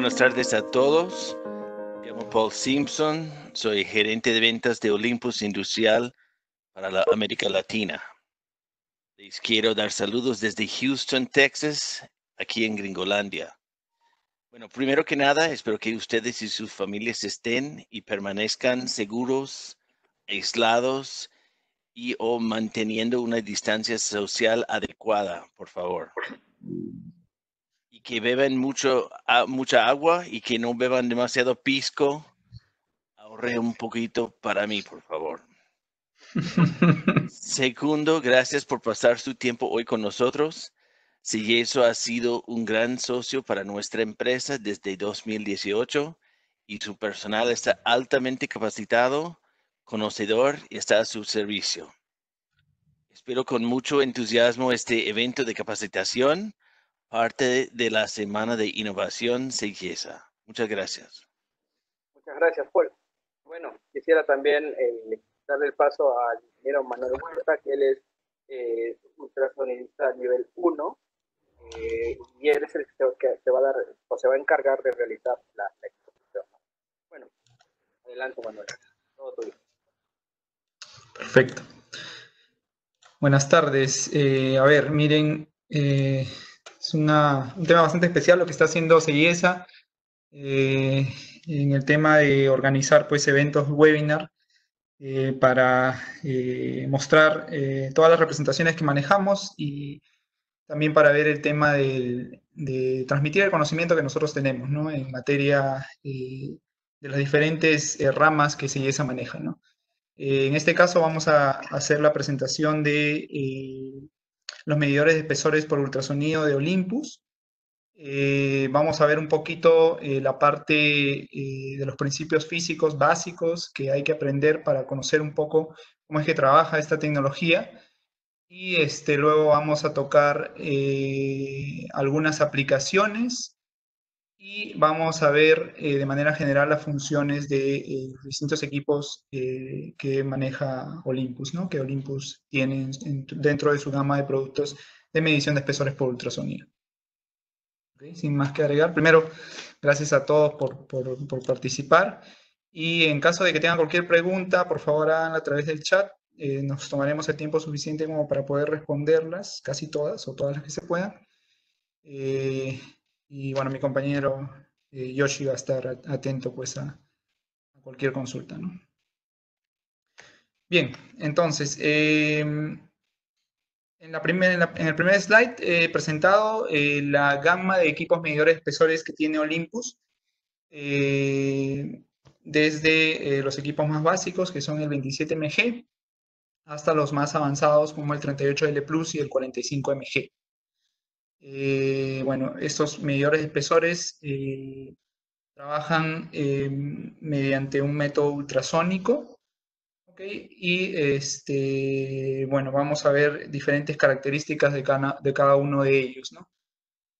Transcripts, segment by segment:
buenas tardes a todos. Me llamo Paul Simpson, soy gerente de ventas de Olympus Industrial para la América Latina. Les quiero dar saludos desde Houston, Texas, aquí en Gringolandia. Bueno, primero que nada, espero que ustedes y sus familias estén y permanezcan seguros, aislados y o manteniendo una distancia social adecuada, por favor. Y que beban mucha agua y que no beban demasiado pisco. Ahorre un poquito para mí, por favor. Segundo, gracias por pasar su tiempo hoy con nosotros. Eso ha sido un gran socio para nuestra empresa desde 2018 y su personal está altamente capacitado, conocedor y está a su servicio. Espero con mucho entusiasmo este evento de capacitación, parte de la Semana de Innovación CIESA. Muchas gracias. Muchas gracias, Paul. Bueno, quisiera también darle el paso al ingeniero Manuel Huerta, que él es ultrasonidista nivel 1, y él es el que te va a dar, o se va a encargar de realizar la exposición. Bueno, adelante, Manuel. Todo tuyo. Perfecto. Buenas tardes. A ver, miren, es un tema bastante especial lo que está haciendo CIESA en el tema de organizar pues eventos webinar para mostrar todas las representaciones que manejamos y también para ver el tema de transmitir el conocimiento que nosotros tenemos, ¿no? En materia de las diferentes ramas que CIESA maneja, ¿no? En este caso vamos a hacer la presentación de los medidores de espesores por ultrasonido de Olympus. Vamos a ver un poquito la parte de los principios físicos básicos que hay que aprender para conocer un poco cómo es que trabaja esta tecnología. Y luego vamos a tocar algunas aplicaciones y vamos a ver de manera general las funciones de distintos equipos que maneja Olympus, ¿no? Que Olympus tiene dentro de su gama de productos de medición de espesores por ultrasonido. ¿Okay? Sin más que agregar, primero, gracias a todos por participar. Y en caso de que tengan cualquier pregunta, por favor háganla a través del chat. Nos tomaremos el tiempo suficiente como para poder responderlas, casi todas o todas las que se puedan. Y bueno, mi compañero Yoshi va a estar atento pues a cualquier consulta, ¿no? Bien, entonces, en el primer slide he presentado la gama de equipos medidores de espesores que tiene Olympus, desde los equipos más básicos, que son el 27mg, hasta los más avanzados como el 38L Plus y el 45mg. Bueno, estos medidores de espesores trabajan mediante un método ultrasónico, ¿okay? Y bueno, vamos a ver diferentes características de cada uno de ellos, ¿no?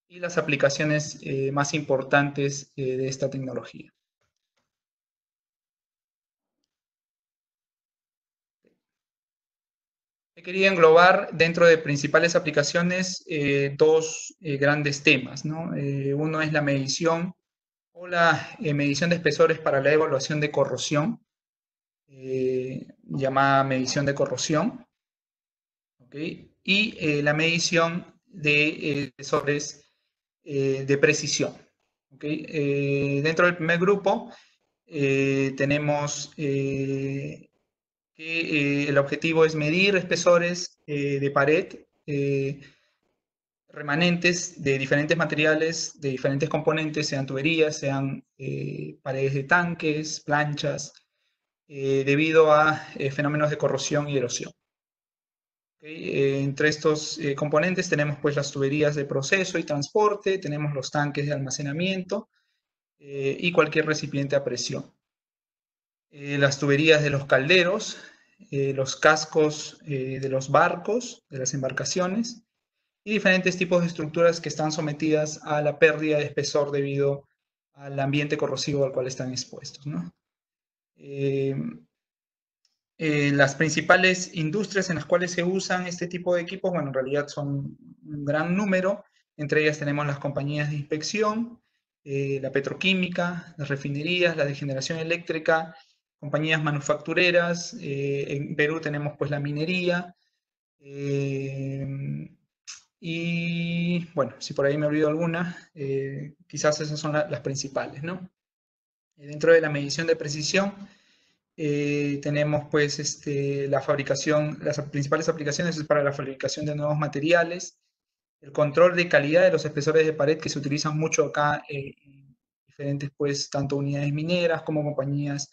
Y las aplicaciones más importantes de esta tecnología. Quería englobar dentro de principales aplicaciones dos grandes temas, ¿no? Uno es la medición o la medición de espesores para la evaluación de corrosión, llamada medición de corrosión, ¿okay? Y la medición de espesores de precisión, ¿okay? Dentro del primer grupo tenemos que el objetivo es medir espesores de pared remanentes de diferentes materiales, de diferentes componentes, sean tuberías, sean paredes de tanques, planchas, debido a fenómenos de corrosión y erosión. ¿Okay? Entre estos componentes tenemos pues las tuberías de proceso y transporte, tenemos los tanques de almacenamiento y cualquier recipiente a presión. Las tuberías de los calderos, los cascos de los barcos, de las embarcaciones, y diferentes tipos de estructuras que están sometidas a la pérdida de espesor debido al ambiente corrosivo al cual están expuestos, ¿no? Las principales industrias en las cuales se usan este tipo de equipos, bueno, en realidad son un gran número. Entre ellas tenemos las compañías de inspección, la petroquímica, las refinerías, la de generación eléctrica, compañías manufactureras. En Perú tenemos pues la minería. Y bueno, si por ahí me olvido alguna, quizás esas son las principales, ¿no? Dentro de la medición de precisión, tenemos pues la fabricación, las principales aplicaciones es para la fabricación de nuevos materiales, el control de calidad de los espesores de pared que se utilizan mucho acá en diferentes pues tanto unidades mineras como compañías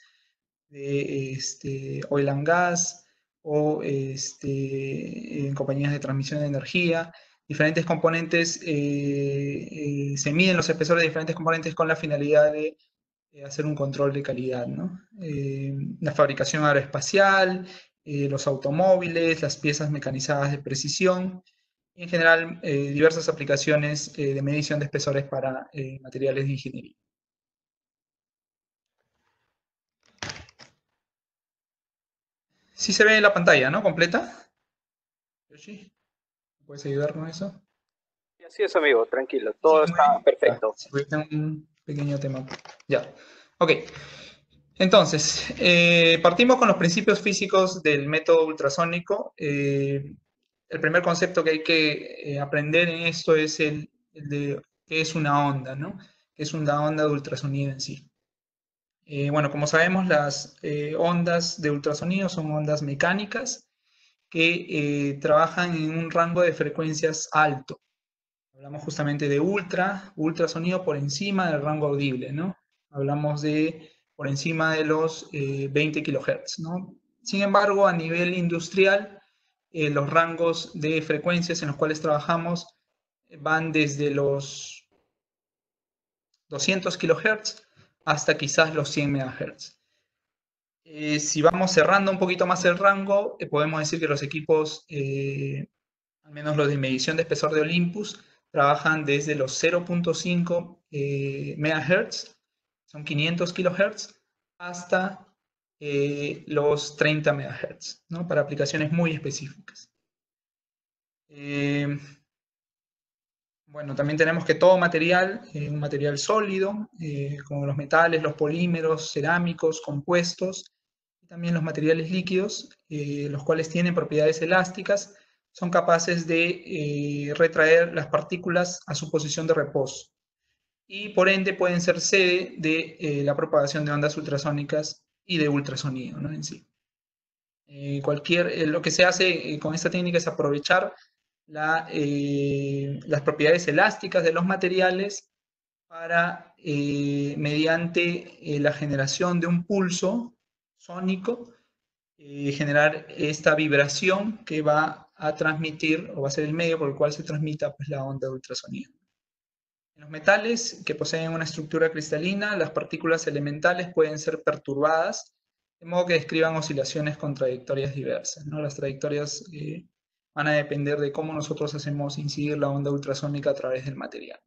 de oil and gas o en compañías de transmisión de energía. Diferentes componentes, se miden los espesores de diferentes componentes con la finalidad de hacer un control de calidad, ¿no? La fabricación aeroespacial, los automóviles, las piezas mecanizadas de precisión, y en general diversas aplicaciones de medición de espesores para materiales de ingeniería. Sí se ve la pantalla, ¿no? ¿Completa? Yoshi, ¿puedes ayudar con eso? Así es, amigo, tranquilo, Sí, todo muy está bien. perfecto. Sí, porque tengo un pequeño tema. Ya. Ok. Entonces, partimos con los principios físicos del método ultrasónico. El primer concepto que hay que aprender en esto es el de qué es una onda, ¿no? ¿Qué es una onda de ultrasonido en sí? Bueno, como sabemos, las ondas de ultrasonido son ondas mecánicas que trabajan en un rango de frecuencias alto. Hablamos justamente de ultrasonido por encima del rango audible, ¿no? Hablamos de por encima de los 20 kHz, ¿no? Sin embargo, a nivel industrial, los rangos de frecuencias en los cuales trabajamos van desde los 200 kHz hasta quizás los 100 MHz. Si vamos cerrando un poquito más el rango, podemos decir que los equipos, al menos los de medición de espesor de Olympus, trabajan desde los 0.5 MHz, son 500 kHz, hasta los 30 MHz, ¿no? Para aplicaciones muy específicas. Bueno, también tenemos que todo material, un material sólido, como los metales, los polímeros, cerámicos, compuestos, y también los materiales líquidos, los cuales tienen propiedades elásticas, son capaces de retraer las partículas a su posición de reposo y por ende pueden ser sede de la propagación de ondas ultrasónicas y de ultrasonido, ¿no? En sí. Lo que se hace con esta técnica es aprovechar las propiedades elásticas de los materiales para, mediante la generación de un pulso sónico, generar esta vibración que va a transmitir, o va a ser el medio por el cual se transmita pues, la onda de ultrasonido. En los metales que poseen una estructura cristalina, las partículas elementales pueden ser perturbadas, de modo que describan oscilaciones con trayectorias diversas, ¿no? Las trayectorias van a depender de cómo nosotros hacemos incidir la onda ultrasónica a través del material.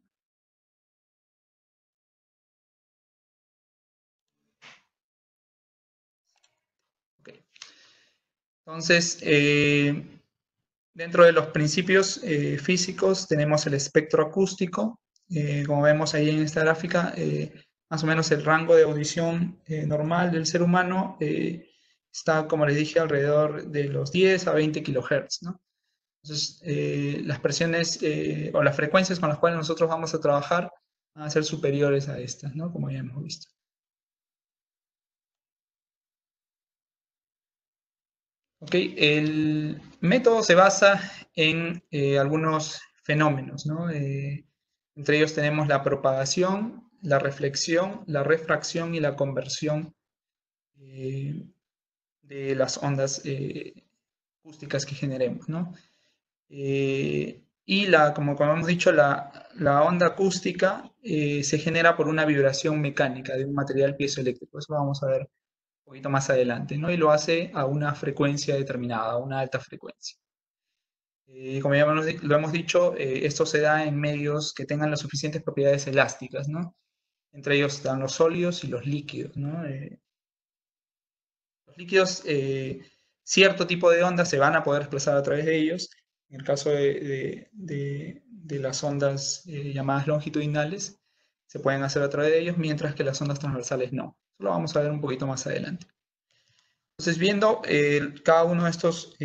Okay. Entonces, dentro de los principios físicos tenemos el espectro acústico. Como vemos ahí en esta gráfica, más o menos el rango de audición normal del ser humano está, como les dije, alrededor de los 10 a 20 kHz, ¿no? Entonces, las presiones o las frecuencias con las cuales nosotros vamos a trabajar van a ser superiores a estas, ¿no? Como ya hemos visto. Ok, el método se basa en algunos fenómenos, ¿no? Entre ellos tenemos la propagación, la reflexión, la refracción y la conversión de las ondas acústicas que generemos, ¿no? Y como hemos dicho, la onda acústica se genera por una vibración mecánica de un material piezoeléctrico. Eso vamos a ver un poquito más adelante, ¿no? Y lo hace a una frecuencia determinada, a una alta frecuencia. Como ya lo hemos dicho, esto se da en medios que tengan las suficientes propiedades elásticas, ¿no? Entre ellos están los sólidos y los líquidos, ¿no? Los líquidos, cierto tipo de ondas se van a poder desplazar a través de ellos. En el caso de las ondas llamadas longitudinales, se pueden hacer a través de ellos, mientras que las ondas transversales no. Eso lo vamos a ver un poquito más adelante. Entonces, viendo cada uno de estos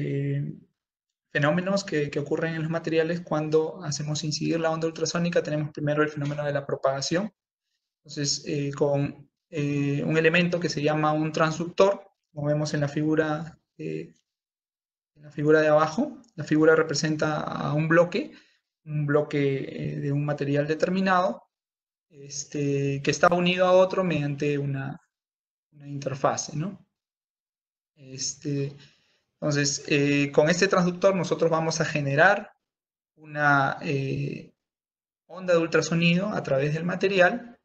fenómenos que ocurren en los materiales cuando hacemos incidir la onda ultrasónica, tenemos primero el fenómeno de la propagación. Entonces, con un elemento que se llama un transductor, como vemos en la figura de abajo, la figura representa a un bloque de un material determinado, que está unido a otro mediante una interfase, ¿no? Entonces, con este transductor nosotros vamos a generar una onda de ultrasonido a través del material,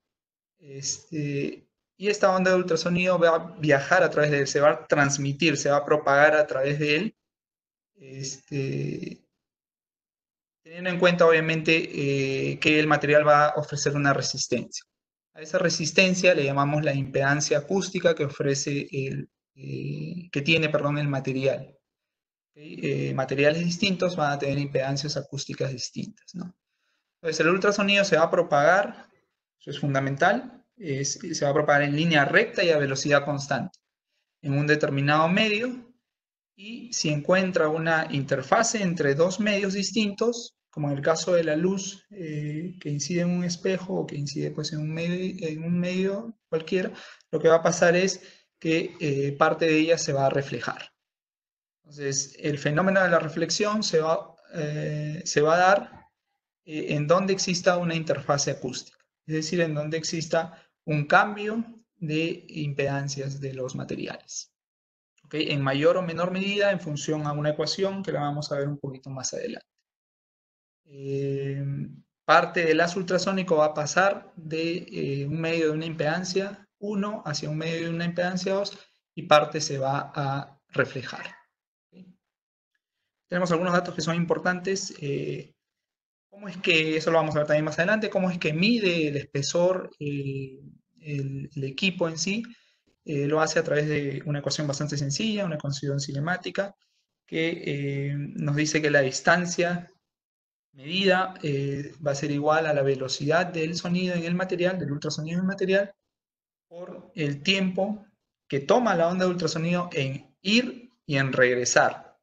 y esta onda de ultrasonido va a viajar a través de él, se va a transmitir, se va a propagar a través de él, teniendo en cuenta obviamente que el material va a ofrecer una resistencia. A esa resistencia le llamamos la impedancia acústica que ofrece que tiene el material. Materiales distintos van a tener impedancias acústicas distintas, ¿no? Entonces el ultrasonido se va a propagar, eso es fundamental, se va a propagar en línea recta y a velocidad constante, en un determinado medio, y si encuentra una interfase entre dos medios distintos, como en el caso de la luz que incide en un espejo o que incide pues, en un medio cualquiera, lo que va a pasar es que parte de ella se va a reflejar. Entonces, el fenómeno de la reflexión se va a dar en donde exista una interfase acústica, es decir, en donde exista un cambio de impedancias de los materiales. ¿Okay? En mayor o menor medida en función a una ecuación que la vamos a ver un poquito más adelante. Parte del haz ultrasónico va a pasar de un medio de una impedancia 1 hacia un medio de una impedancia 2 y parte se va a reflejar. ¿Okay? Tenemos algunos datos que son importantes. ¿Cómo es que, eso lo vamos a ver también más adelante, cómo es que mide el espesor el equipo en sí? Lo hace a través de una ecuación bastante sencilla, una ecuación cinemática, que nos dice que la distancia medida va a ser igual a la velocidad del sonido en el material, del ultrasonido en el material, por el tiempo que toma la onda de ultrasonido en ir y en regresar.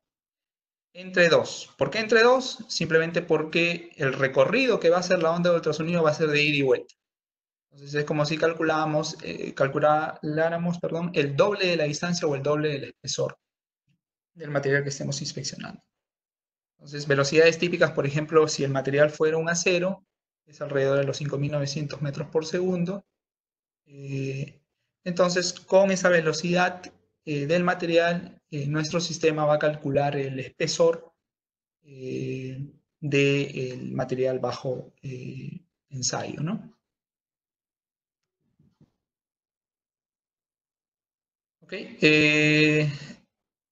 Entre dos. ¿Por qué entre dos? Simplemente porque el recorrido que va a hacer la onda de ultrasonido va a ser de ida y vuelta. Entonces es como si calculáramos el doble de la distancia o el doble del espesor del material que estemos inspeccionando. Entonces, velocidades típicas, por ejemplo, si el material fuera un acero, es alrededor de los 5.900 metros por segundo. Entonces, con esa velocidad del material, nuestro sistema va a calcular el espesor del material bajo ensayo, ¿no? Ok.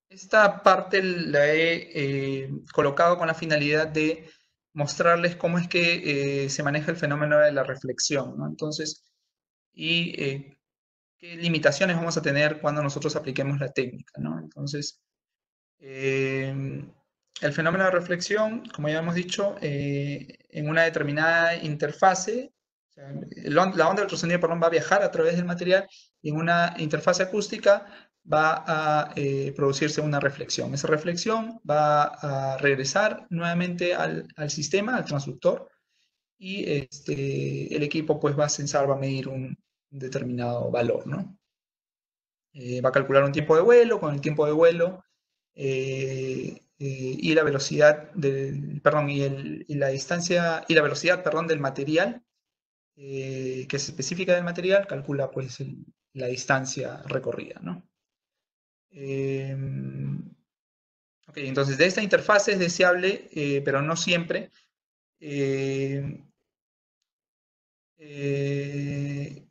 Esta parte la he colocado con la finalidad de mostrarles cómo es que se maneja el fenómeno de la reflexión, ¿no? Entonces, qué limitaciones vamos a tener cuando nosotros apliquemos la técnica, ¿no? Entonces, el fenómeno de reflexión, como ya hemos dicho, en una determinada interfase, o sea, la onda de ultrasonido, va a viajar a través del material y en una interfase acústica va a producirse una reflexión. Esa reflexión va a regresar nuevamente al sistema, al transductor, y el equipo pues va a censar, va a medir un determinado valor, ¿no? Va a calcular un tiempo de vuelo, con el tiempo de vuelo y la velocidad y la distancia y la velocidad, del material que es específica del material, calcula pues la distancia recorrida, ¿no? Ok, entonces de esta interfaz es deseable, pero no siempre,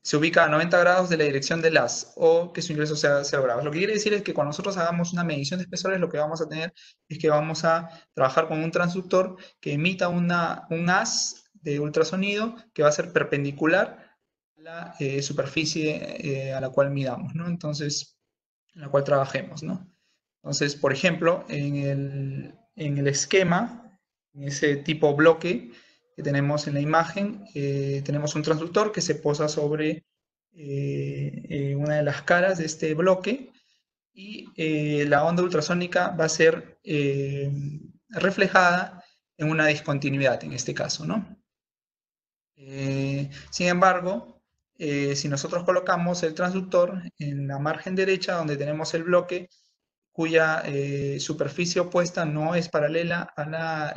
se ubica a 90 grados de la dirección del haz o que su ingreso sea 0 grados. Lo que quiere decir es que cuando nosotros hagamos una medición de espesores, lo que vamos a tener es que vamos a trabajar con un transductor que emita un haz de ultrasonido que va a ser perpendicular a la superficie a la cual midamos, ¿no? Entonces, en la cual trabajemos, ¿no? Entonces, por ejemplo, en el esquema, en ese tipo bloque, que tenemos en la imagen, tenemos un transductor que se posa sobre una de las caras de este bloque, y la onda ultrasónica va a ser reflejada en una discontinuidad, en este caso, ¿no? Sin embargo, si nosotros colocamos el transductor en la margen derecha, donde tenemos el bloque, cuya superficie opuesta no es paralela a la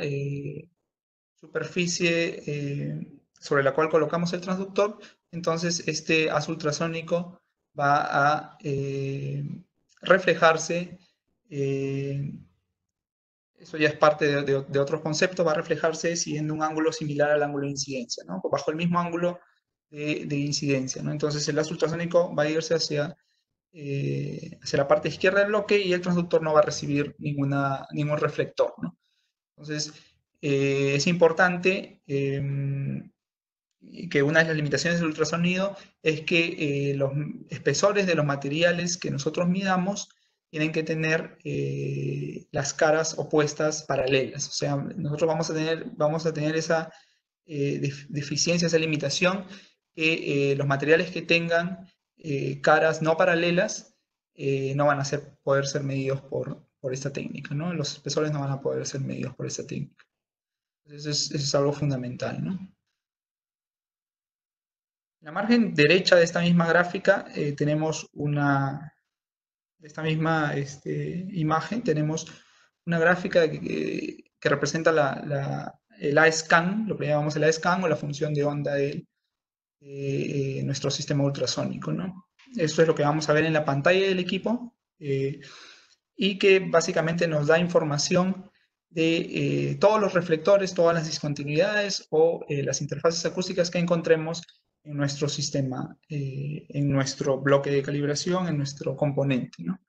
superficie sobre la cual colocamos el transductor, entonces este haz ultrasónico va a reflejarse, eso ya es parte de otros conceptos, va a reflejarse siguiendo un ángulo similar al ángulo de incidencia, ¿no? Bajo el mismo ángulo de incidencia, ¿no? Entonces el haz ultrasónico va a irse hacia la parte izquierda del bloque, y el transductor no va a recibir ningún reflector, ¿no? Entonces, es importante que una de las limitaciones del ultrasonido es que los espesores de los materiales que nosotros midamos tienen que tener las caras opuestas paralelas. O sea, nosotros vamos a tener esa deficiencia, esa limitación, que los materiales que tengan caras no paralelas no van a poder ser medidos por esta técnica, ¿no? Los espesores no van a poder ser medidos por esta técnica. Entonces, eso es algo fundamental, ¿no? En la margen derecha de esta misma gráfica tenemos de esta misma imagen, tenemos una gráfica que representa el A-scan, lo que llamamos el A-scan, o la función de onda de nuestro sistema ultrasónico, ¿no? Esto es lo que vamos a ver en la pantalla del equipo, y que básicamente nos da información de todos los reflectores, todas las discontinuidades o las interfaces acústicas que encontremos en nuestro sistema, en nuestro bloque de calibración, en nuestro componente, ¿no?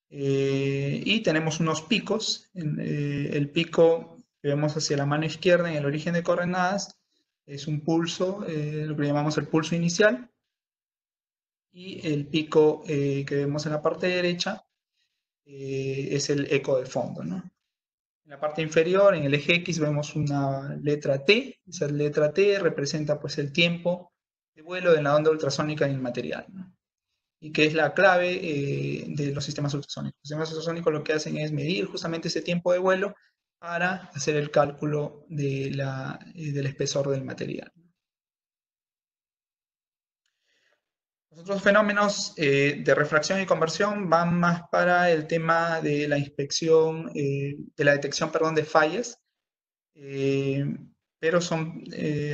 Y tenemos unos picos. El pico que vemos hacia la mano izquierda en el origen de coordenadas es un pulso, lo que llamamos el pulso inicial, y el pico que vemos en la parte derecha es el eco de fondo, ¿no? En la parte inferior, en el eje X, vemos una letra T. Esa letra T representa pues el tiempo de vuelo de la onda ultrasónica en el material, ¿no? Y que es la clave de los sistemas ultrasónicos. Los sistemas ultrasónicos lo que hacen es medir justamente ese tiempo de vuelo para hacer el cálculo del espesor del material. Los otros fenómenos de refracción y conversión van más para el tema de la inspección, de la detección, perdón, de fallas, pero son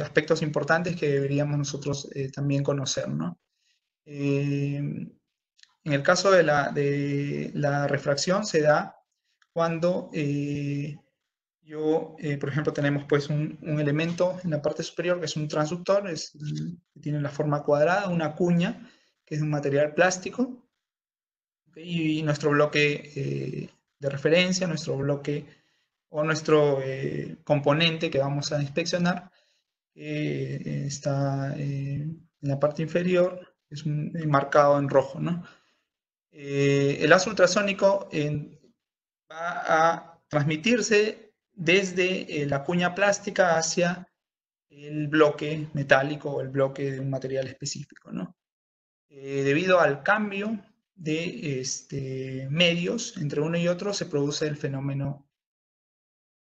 aspectos importantes que deberíamos nosotros también conocer, ¿no? En el caso de la refracción se da cuando por ejemplo, tenemos pues un elemento en la parte superior que es un transductor, que tiene la forma cuadrada, una cuña que es de un material plástico, ¿okay? Y nuestro bloque de referencia, nuestro bloque o nuestro componente que vamos a inspeccionar está en la parte inferior, es marcado en rojo, ¿no? El haz ultrasónico va a transmitirse desde la cuña plástica hacia el bloque metálico o el bloque de un material específico, ¿no? Debido al cambio de medios entre uno y otro, se produce el fenómeno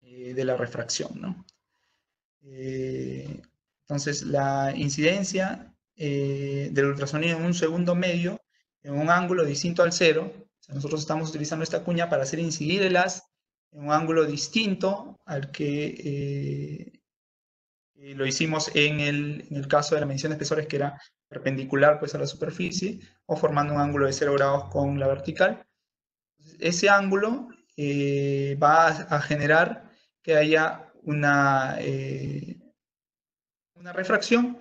de la refracción, ¿no? Entonces, la incidencia del ultrasonido en un segundo medio, en un ángulo distinto al cero, o sea, nosotros estamos utilizando esta cuña para hacer incidir el haz en un ángulo distinto al que lo hicimos en el caso de la medición de espesores, que era perpendicular pues, a la superficie, o formando un ángulo de 0 grados con la vertical. Ese ángulo va a generar que haya una refracción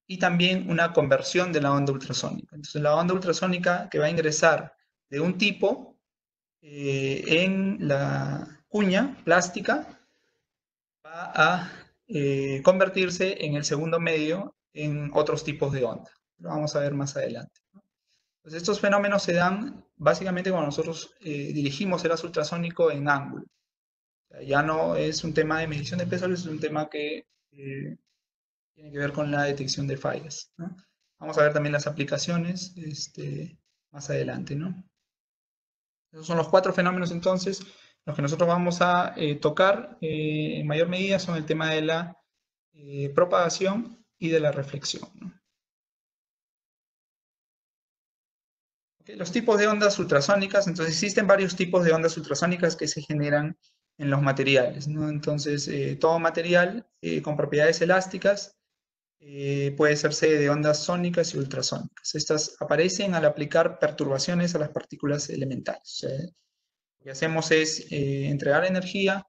y también una conversión de la onda ultrasónica. Entonces, la onda ultrasónica que va a ingresar de un tipo en la cuña plástica va a convertirse en el segundo medio en otros tipos de onda. Lo vamos a ver más adelante. Entonces, estos fenómenos se dan básicamente cuando nosotros dirigimos el haz ultrasónico en ángulo. O sea, ya no es un tema de medición de espesores, es un tema que tiene que ver con la detección de fallas, ¿no? Vamos a ver también las aplicaciones más adelante, ¿no? Esos son los 4 fenómenos entonces. Los que nosotros vamos a tocar en mayor medida son el tema de la propagación y de la reflexión, ¿no? Okay, los tipos de ondas ultrasónicas, entonces existen varios tipos de ondas ultrasónicas que se generan en los materiales, ¿no? Entonces, todo material con propiedades elásticas puede hacerse de ondas sónicas y ultrasónicas. Estas aparecen al aplicar perturbaciones a las partículas elementales. O sea, lo que hacemos es entregar energía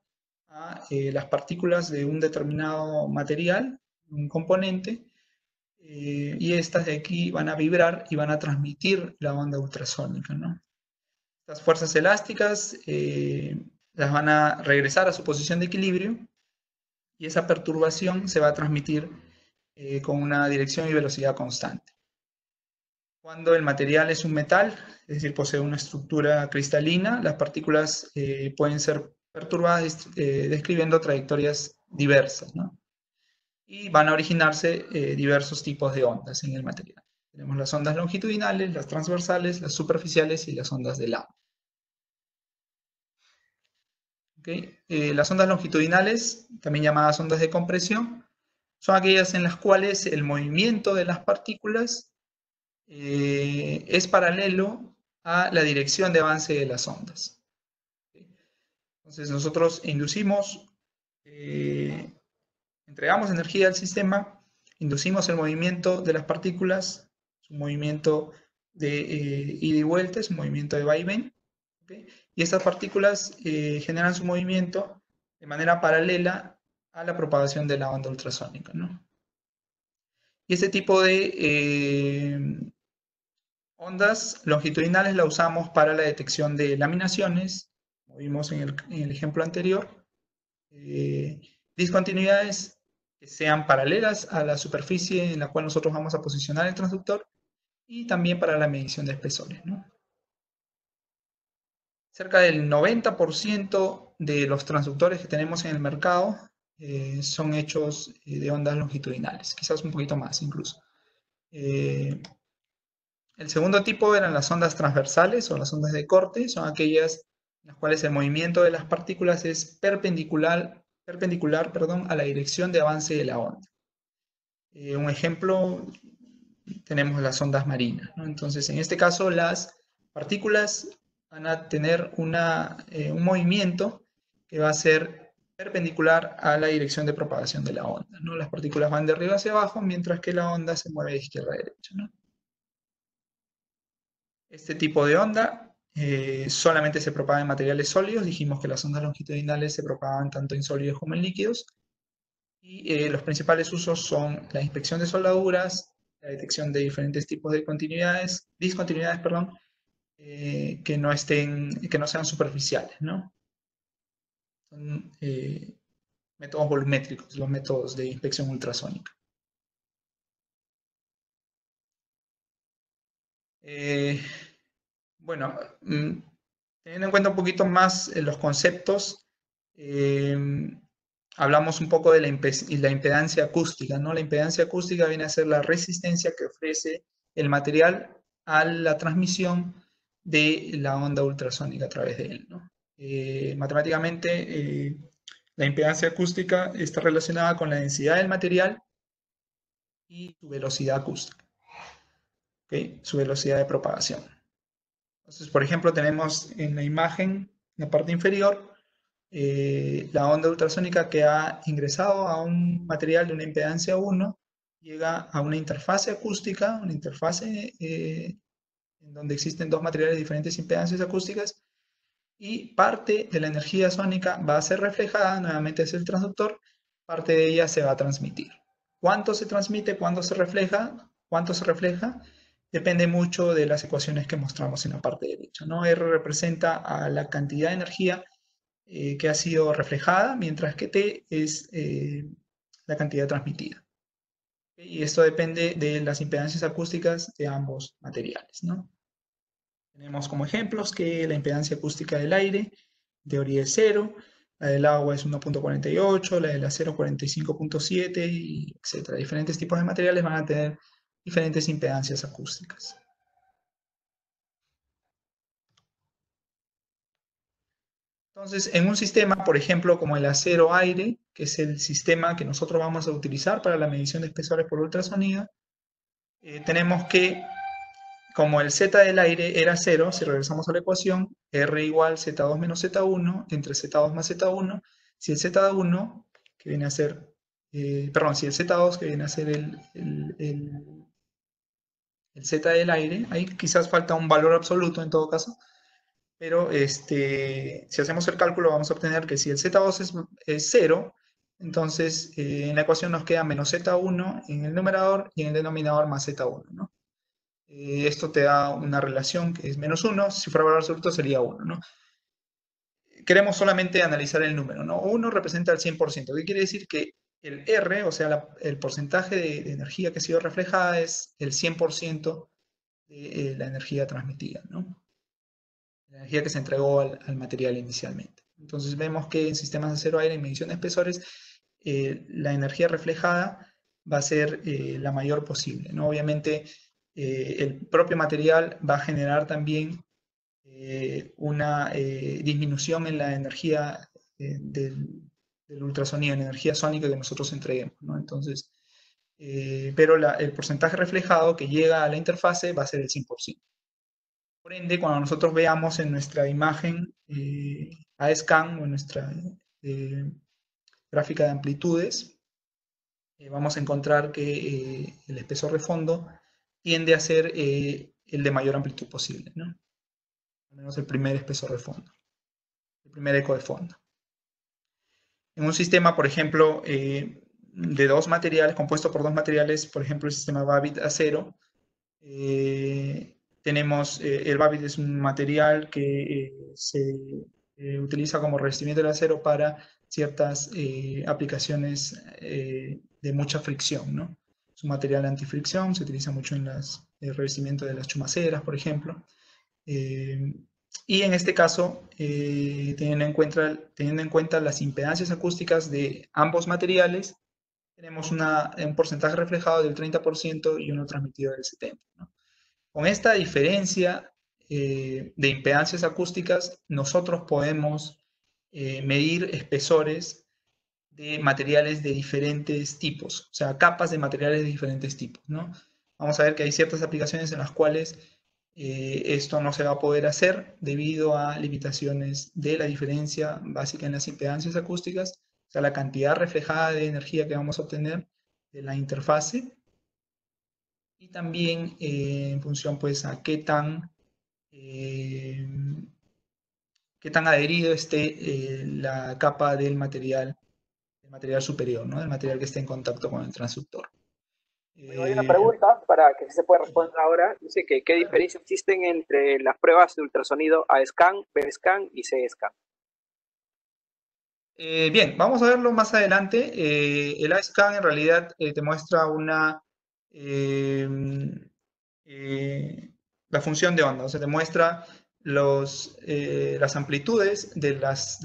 a las partículas de un determinado material, un componente, y estas de aquí van a vibrar y van a transmitir la onda ultrasónica, ¿no? Estas fuerzas elásticas las van a regresar a su posición de equilibrio y esa perturbación se va a transmitir con una dirección y velocidad constante. Cuando el material es un metal, es decir, posee una estructura cristalina, las partículas pueden ser perturbadas describiendo trayectorias diversas, ¿no? Y van a originarse diversos tipos de ondas en el material. Tenemos las ondas longitudinales, las transversales, las superficiales y las ondas de lambda. ¿Okay? Las ondas longitudinales, también llamadas ondas de compresión, son aquellas en las cuales el movimiento de las partículas es paralelo a la dirección de avance de las ondas. Entonces nosotros inducimos, entregamos energía al sistema, inducimos el movimiento de las partículas, es un movimiento de ida y vuelta, es un movimiento de vaivén, ¿okay? Y estas partículas generan su movimiento de manera paralela a la propagación de la onda ultrasónica, ¿no? Y este tipo de ondas longitudinales la usamos para la detección de laminaciones, como vimos en el ejemplo anterior, discontinuidades que sean paralelas a la superficie en la cual nosotros vamos a posicionar el transductor, y también para la medición de espesores, ¿no? Cerca del 90% de los transductores que tenemos en el mercado son hechos de ondas longitudinales, quizás un poquito más incluso. El segundo tipo eran las ondas transversales o las ondas de corte, son aquellas en las cuales el movimiento de las partículas es perpendicular, a la dirección de avance de la onda. Un ejemplo, tenemos las ondas marinas, ¿no? Entonces, en este caso, las partículas van a tener un movimiento que va a ser perpendicular a la dirección de propagación de la onda, ¿no? Las partículas van de arriba hacia abajo, mientras que la onda se mueve de izquierda a derecha, ¿no? Este tipo de onda solamente se propaga en materiales sólidos. Dijimos que las ondas longitudinales se propagan tanto en sólidos como en líquidos. Y los principales usos son la inspección de soldaduras, la detección de diferentes tipos de discontinuidades, perdón, que no sean superficiales, ¿no? Son métodos volumétricos, los métodos de inspección ultrasónica. Bueno, teniendo en cuenta un poquito más los conceptos, hablamos un poco de la impedancia acústica, ¿no? La impedancia acústica viene a ser la resistencia que ofrece el material a la transmisión de la onda ultrasónica a través de él, ¿no? Matemáticamente, la impedancia acústica está relacionada con la densidad del material y su velocidad acústica, ¿okay? Su velocidad de propagación. Entonces, por ejemplo, tenemos en la imagen, en la parte inferior, la onda ultrasónica que ha ingresado a un material de una impedancia 1, llega a una interfase acústica, una interfase en donde existen dos materiales de diferentes impedancias acústicas, y parte de la energía sónica va a ser reflejada nuevamente hacia el transductor, parte de ella se va a transmitir. ¿Cuánto se transmite? ¿Cuánto se refleja? ¿Cuánto se refleja? Depende mucho de las ecuaciones que mostramos en la parte derecha, ¿no? R representa a la cantidad de energía que ha sido reflejada, mientras que T es la cantidad transmitida. Y esto depende de las impedancias acústicas de ambos materiales, ¿no? Tenemos como ejemplos que la impedancia acústica del aire, en teoría es 0, la del agua es 1.48, la del acero 45.7, y etcétera. Diferentes tipos de materiales van a tener diferentes impedancias acústicas. Entonces, en un sistema, por ejemplo, como el acero-aire, que es el sistema que nosotros vamos a utilizar para la medición de espesores por ultrasonido, tenemos que, como el Z del aire era 0, si regresamos a la ecuación, R igual Z2 menos Z1 entre Z2 más Z1, si el Z1, que viene a ser, si el Z2, que viene a ser el Z del aire, ahí quizás falta un valor absoluto en todo caso, pero si hacemos el cálculo vamos a obtener que si el Z2 es 0, entonces en la ecuación nos queda menos Z1 en el numerador y en el denominador más Z1, ¿no? Esto te da una relación que es menos 1, si fuera valor absoluto sería 1, ¿no? Queremos solamente analizar el número, ¿no? 1 representa el 100%, ¿qué quiere decir? Que el R, o sea, el porcentaje de energía que ha sido reflejada es el 100% de la energía transmitida, ¿no? La energía que se entregó al material inicialmente. Entonces vemos que en sistemas de acero-aire en medición de espesores, la energía reflejada va a ser la mayor posible, ¿no? Obviamente, el propio material va a generar también una disminución en la energía del ultrasonido, en la energía sónica que nosotros entreguemos, ¿no? Entonces, pero el porcentaje reflejado que llega a la interfase va a ser el 100%. Por ende, cuando nosotros veamos en nuestra imagen A-scan o en nuestra gráfica de amplitudes, vamos a encontrar que el espesor de fondo tiende a ser el de mayor amplitud posible, ¿no? Al menos el primer espesor de fondo, el primer eco de fondo. En un sistema, por ejemplo, de dos materiales, compuesto por dos materiales, por ejemplo, el sistema Babbitt-acero, tenemos, el Babbitt es un material que se utiliza como revestimiento del acero para ciertas aplicaciones de mucha fricción, ¿no? Es un material antifricción, se utiliza mucho en el revestimiento de las chumaceras, por ejemplo. Y en este caso, teniendo en cuenta las impedancias acústicas de ambos materiales, tenemos un porcentaje reflejado del 30% y uno transmitido del 70%, ¿no? Con esta diferencia de impedancias acústicas, nosotros podemos medir espesores de materiales de diferentes tipos, o sea, capas de materiales de diferentes tipos, ¿no? Vamos a ver que hay ciertas aplicaciones en las cuales esto no se va a poder hacer debido a limitaciones de la diferencia básica en las impedancias acústicas, o sea, la cantidad reflejada de energía que vamos a obtener de la interfase, y también en función pues a qué tan adherido esté la capa del material superior, ¿no? El material que esté en contacto con el transductor. Bueno, hay una pregunta para que se pueda responder ahora. Dice que ¿qué diferencia existen entre las pruebas de ultrasonido A-scan, B-scan y C-scan? Bien, vamos a verlo más adelante. El A-scan en realidad te muestra la función de onda, o sea, te muestra las amplitudes de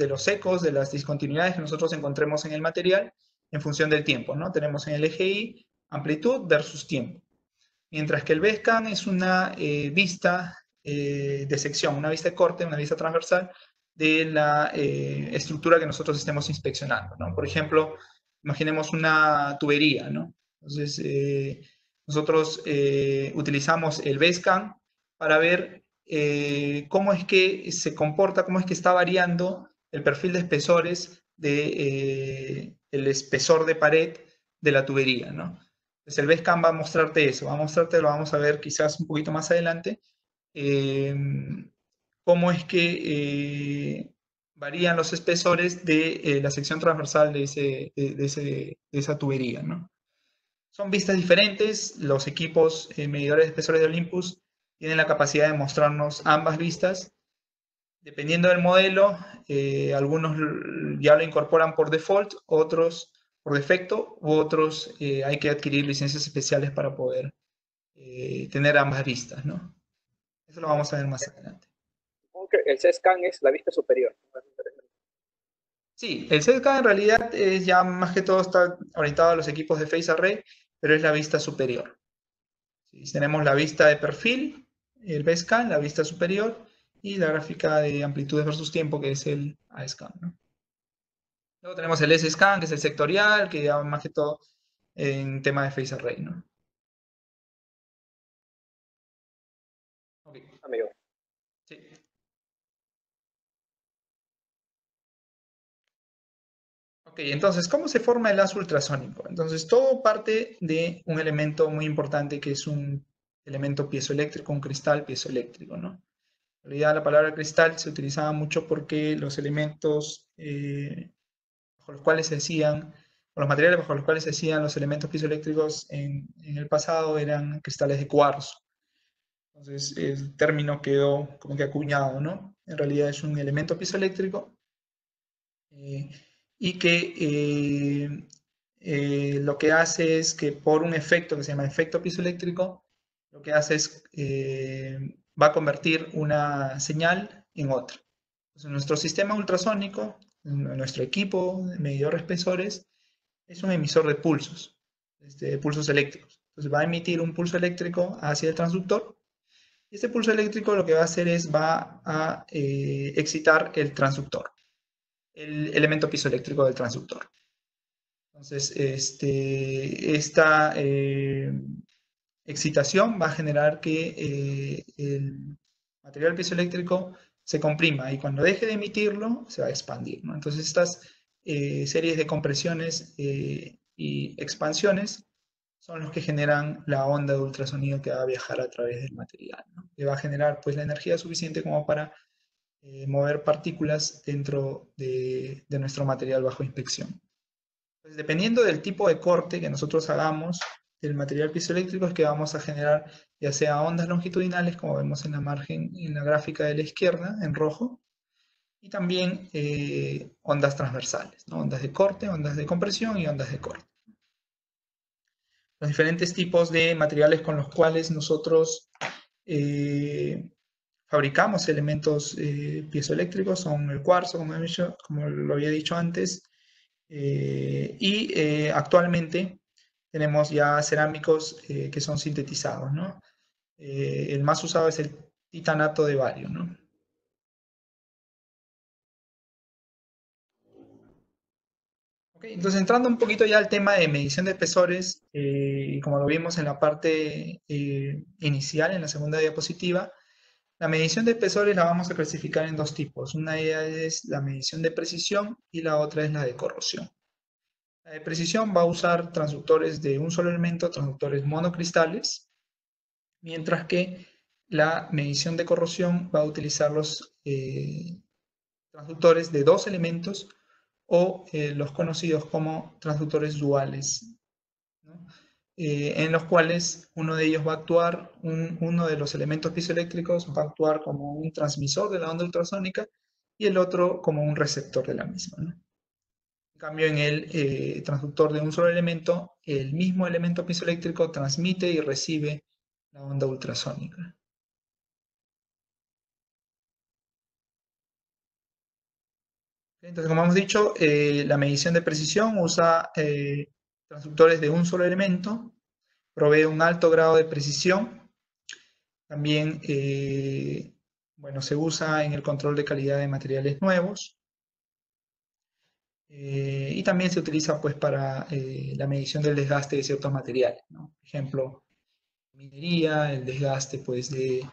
los ecos, de las discontinuidades que nosotros encontremos en el material en función del tiempo, ¿no? Tenemos en el eje Y amplitud versus tiempo. Mientras que el B-scan es una vista de sección, una vista de corte, una vista transversal de la estructura que nosotros estemos inspeccionando, ¿no? Por ejemplo, imaginemos una tubería, ¿no? Entonces, nosotros utilizamos el B-scan para ver cómo es que se comporta, cómo es que está variando el perfil de espesores del espesor de pared de la tubería, ¿no? Entonces el B-scan va a mostrarte eso, lo vamos a ver quizás un poquito más adelante, cómo es que varían los espesores de la sección transversal de esa tubería, ¿no? Son vistas diferentes, los equipos medidores de espesores de Olympus tienen la capacidad de mostrarnos ambas vistas. Dependiendo del modelo, algunos ya lo incorporan por default, otros por defecto, u otros hay que adquirir licencias especiales para poder tener ambas vistas, ¿no? Eso lo vamos a ver más adelante. Supongo que el C-scan es la vista superior. Sí, el CDK en realidad es ya más que todo está orientado a los equipos de Phase Array, pero es la vista superior. Sí, tenemos la vista de perfil, el B-Scan, la vista superior, y la gráfica de amplitudes versus tiempo, que es el A-Scan, ¿no? Luego tenemos el S-Scan, que es el sectorial, que ya más que todo en tema de Phase Array, ¿no? Ok, amigo. sí. Ok, entonces, ¿cómo se forma el lazo ultrasónico? Entonces, todo parte de un elemento muy importante que es un elemento piezoeléctrico, un cristal piezoeléctrico, ¿no? En realidad, la palabra cristal se utilizaba mucho porque los elementos bajo los cuales se hacían, o los materiales bajo los cuales se hacían los elementos piezoeléctricos en el pasado eran cristales de cuarzo. Entonces, el término quedó como que acuñado, ¿no? En realidad es un elemento piezoeléctrico eh, y que lo que hace es que por un efecto que se llama efecto piezoeléctrico, lo que hace es va a convertir una señal en otra. Entonces, nuestro sistema ultrasónico, nuestro equipo de medidor de espesores, es un emisor de pulsos, pulsos eléctricos. Entonces va a emitir un pulso eléctrico hacia el transductor. Y este pulso eléctrico lo que va a hacer es va a excitar el transductor, el elemento piezoeléctrico del transductor. Entonces, esta excitación va a generar que el material piezoeléctrico se comprima y cuando deje de emitirlo se va a expandir, ¿no? Entonces, estas series de compresiones y expansiones son los que generan la onda de ultrasonido que va a viajar a través del material, ¿no? Que va a generar pues la energía suficiente como para mover partículas dentro de nuestro material bajo inspección. Pues dependiendo del tipo de corte que nosotros hagamos del material piezoeléctrico es que vamos a generar ya sea ondas longitudinales, como vemos en la margen, en la gráfica de la izquierda, en rojo, y también ondas transversales, ¿no? Ondas de corte, ondas de compresión y ondas de corte. Los diferentes tipos de materiales con los cuales nosotros fabricamos elementos piezoeléctricos son el cuarzo, como lo había dicho antes, y actualmente tenemos ya cerámicos que son sintetizados, ¿no? El más usado es el titanato de bario, ¿no? Okay, entonces entrando un poquito ya al tema de medición de espesores, como lo vimos en la parte inicial, en la segunda diapositiva, la medición de espesores la vamos a clasificar en dos tipos. Una de ellas es la medición de precisión y la otra es la de corrosión. La de precisión va a usar transductores de un solo elemento, transductores monocristales, mientras que la medición de corrosión va a utilizar los transductores de dos elementos o los conocidos como transductores duales, ¿no? En los cuales uno de ellos va a actuar, uno de los elementos piezoeléctricos va a actuar como un transmisor de la onda ultrasónica y el otro como un receptor de la misma, ¿no? En cambio, en el transductor de un solo elemento, el mismo elemento piezoeléctrico transmite y recibe la onda ultrasónica. Entonces, como hemos dicho, la medición de precisión usa transductores de un solo elemento, provee un alto grado de precisión. También, bueno, se usa en el control de calidad de materiales nuevos. Y también se utiliza pues para la medición del desgaste de ciertos materiales, ¿no? Por ejemplo, minería, el desgaste pues de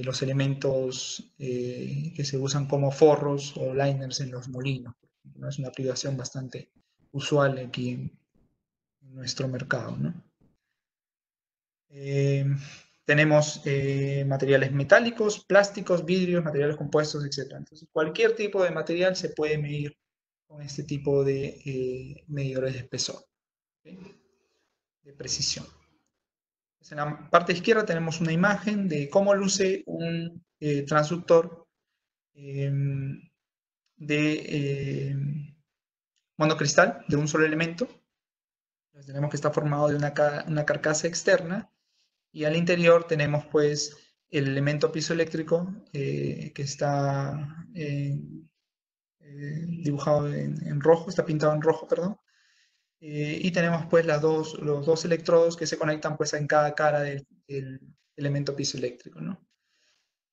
los elementos que se usan como forros o liners en los molinos, ¿no? Es una aplicación bastante usual aquí en nuestro mercado, ¿no? Tenemos materiales metálicos, plásticos, vidrios, materiales compuestos, etc. Entonces, cualquier tipo de material se puede medir con este tipo de medidores de espesor, ¿okay? De precisión. Pues en la parte izquierda tenemos una imagen de cómo luce un transductor de monocristal de un solo elemento. Entonces, tenemos que está formado de una carcasa externa y al interior tenemos pues el elemento piezoeléctrico que está dibujado en rojo, está pintado en rojo, perdón. Y tenemos pues los dos electrodos que se conectan pues en cada cara del elemento piezoeléctrico, ¿no?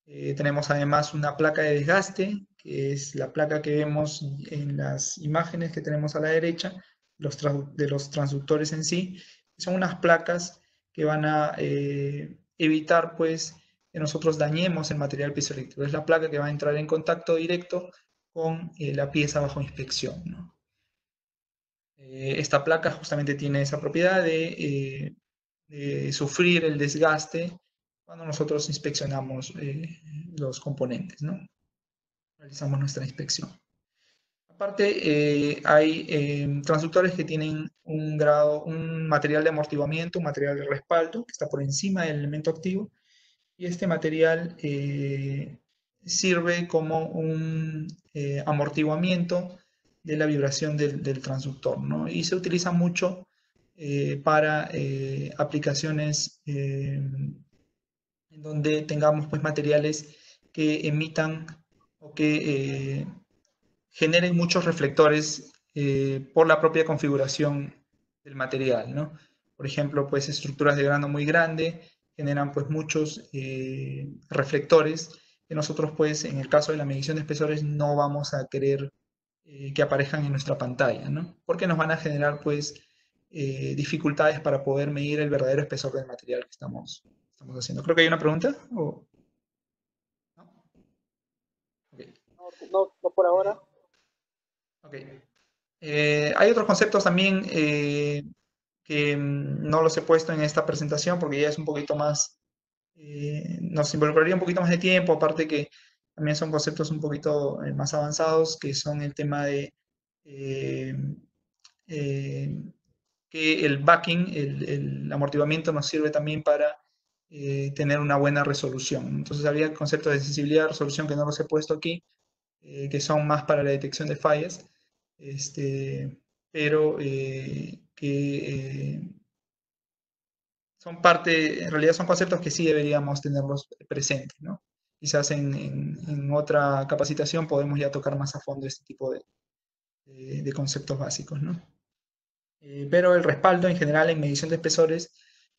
Tenemos además una placa de desgaste, que es la placa que vemos en las imágenes que tenemos a la derecha, de los transductores en sí. Son unas placas que van a evitar pues que nosotros dañemos el material piezoeléctrico. Es la placa que va a entrar en contacto directo con la pieza bajo inspección, ¿no? Esta placa justamente tiene esa propiedad de sufrir el desgaste cuando nosotros inspeccionamos los componentes, ¿no? Realizamos nuestra inspección. Aparte, hay transductores que tienen un material de amortiguamiento, un material de respaldo, que está por encima del elemento activo, y este material sirve como un amortiguamiento de la vibración del transductor, ¿no? Y se utiliza mucho para aplicaciones en donde tengamos pues, materiales que emitan o que generen muchos reflectores por la propia configuración del material, ¿no? Por ejemplo, pues estructuras de grano muy grande generan pues muchos reflectores que nosotros pues en el caso de la medición de espesores no vamos a querer que aparezcan en nuestra pantalla, ¿no? Porque nos van a generar pues dificultades para poder medir el verdadero espesor del material que estamos haciendo. Creo que hay una pregunta. ¿O? ¿No? Okay. No por ahora. Ok. Hay otros conceptos también que no los he puesto en esta presentación porque ya es un poquito más, nos involucraría un poquito más de tiempo, aparte que también son conceptos un poquito más avanzados, que son el tema de que el backing, el amortiguamiento nos sirve también para tener una buena resolución. Entonces había conceptos de sensibilidad, resolución que no los he puesto aquí, que son más para la detección de fallas, pero que son parte, en realidad son conceptos que sí deberíamos tenerlos presentes, ¿no? Quizás en otra capacitación podemos ya tocar más a fondo este tipo de conceptos básicos, ¿no? Pero el respaldo en general en medición de espesores,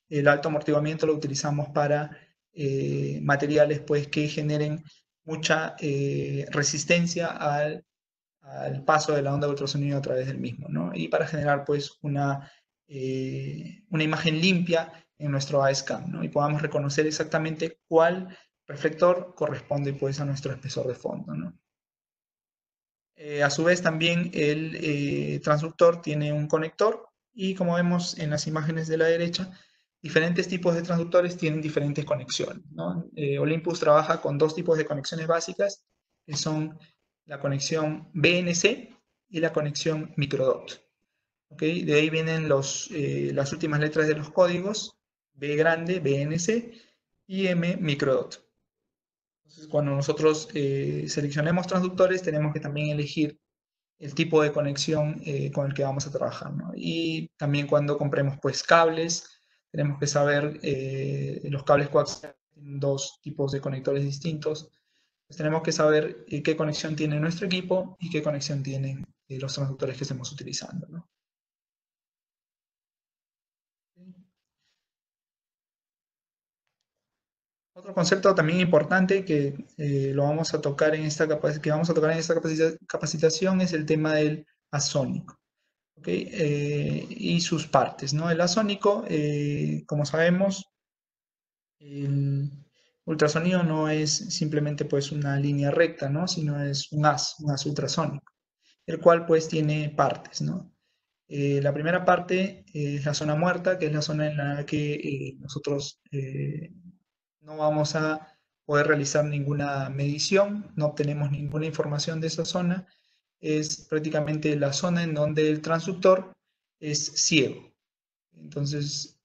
el alto amortiguamiento lo utilizamos para materiales pues, que generen mucha resistencia al paso de la onda de ultrasonido a través del mismo, ¿no? Y para generar pues una imagen limpia en nuestro iScan, ¿no? Y podamos reconocer exactamente cuál reflector corresponde pues a nuestro espesor de fondo, ¿no? A su vez también el transductor tiene un conector y como vemos en las imágenes de la derecha, diferentes tipos de transductores tienen diferentes conexiones, ¿no? Olympus trabaja con dos tipos de conexiones básicas, que son la conexión BNC y la conexión microdot. ¿Okay? De ahí vienen las últimas letras de los códigos, B grande, BNC, y M microdot. Entonces, cuando nosotros seleccionemos transductores, tenemos que también elegir el tipo de conexión con el que vamos a trabajar, ¿no? Y también cuando compremos pues cables, tenemos que saber los cables coaxiales tienen dos tipos de conectores distintos. Pues tenemos que saber qué conexión tiene nuestro equipo y qué conexión tienen los transductores que estemos utilizando, ¿no? Otro concepto también importante que lo vamos a tocar en esta capacitación es el tema del asónico. ¿Okay? Y sus partes, ¿no? El asónico, como sabemos, el ultrasonido no es simplemente pues una línea recta, ¿no? Sino es un haz ultrasónico, el cual pues tiene partes, ¿no? La primera parte es la zona muerta, que es la zona en la que nosotros no vamos a poder realizar ninguna medición, no obtenemos ninguna información de esa zona, es prácticamente la zona en donde el transductor es ciego. Entonces,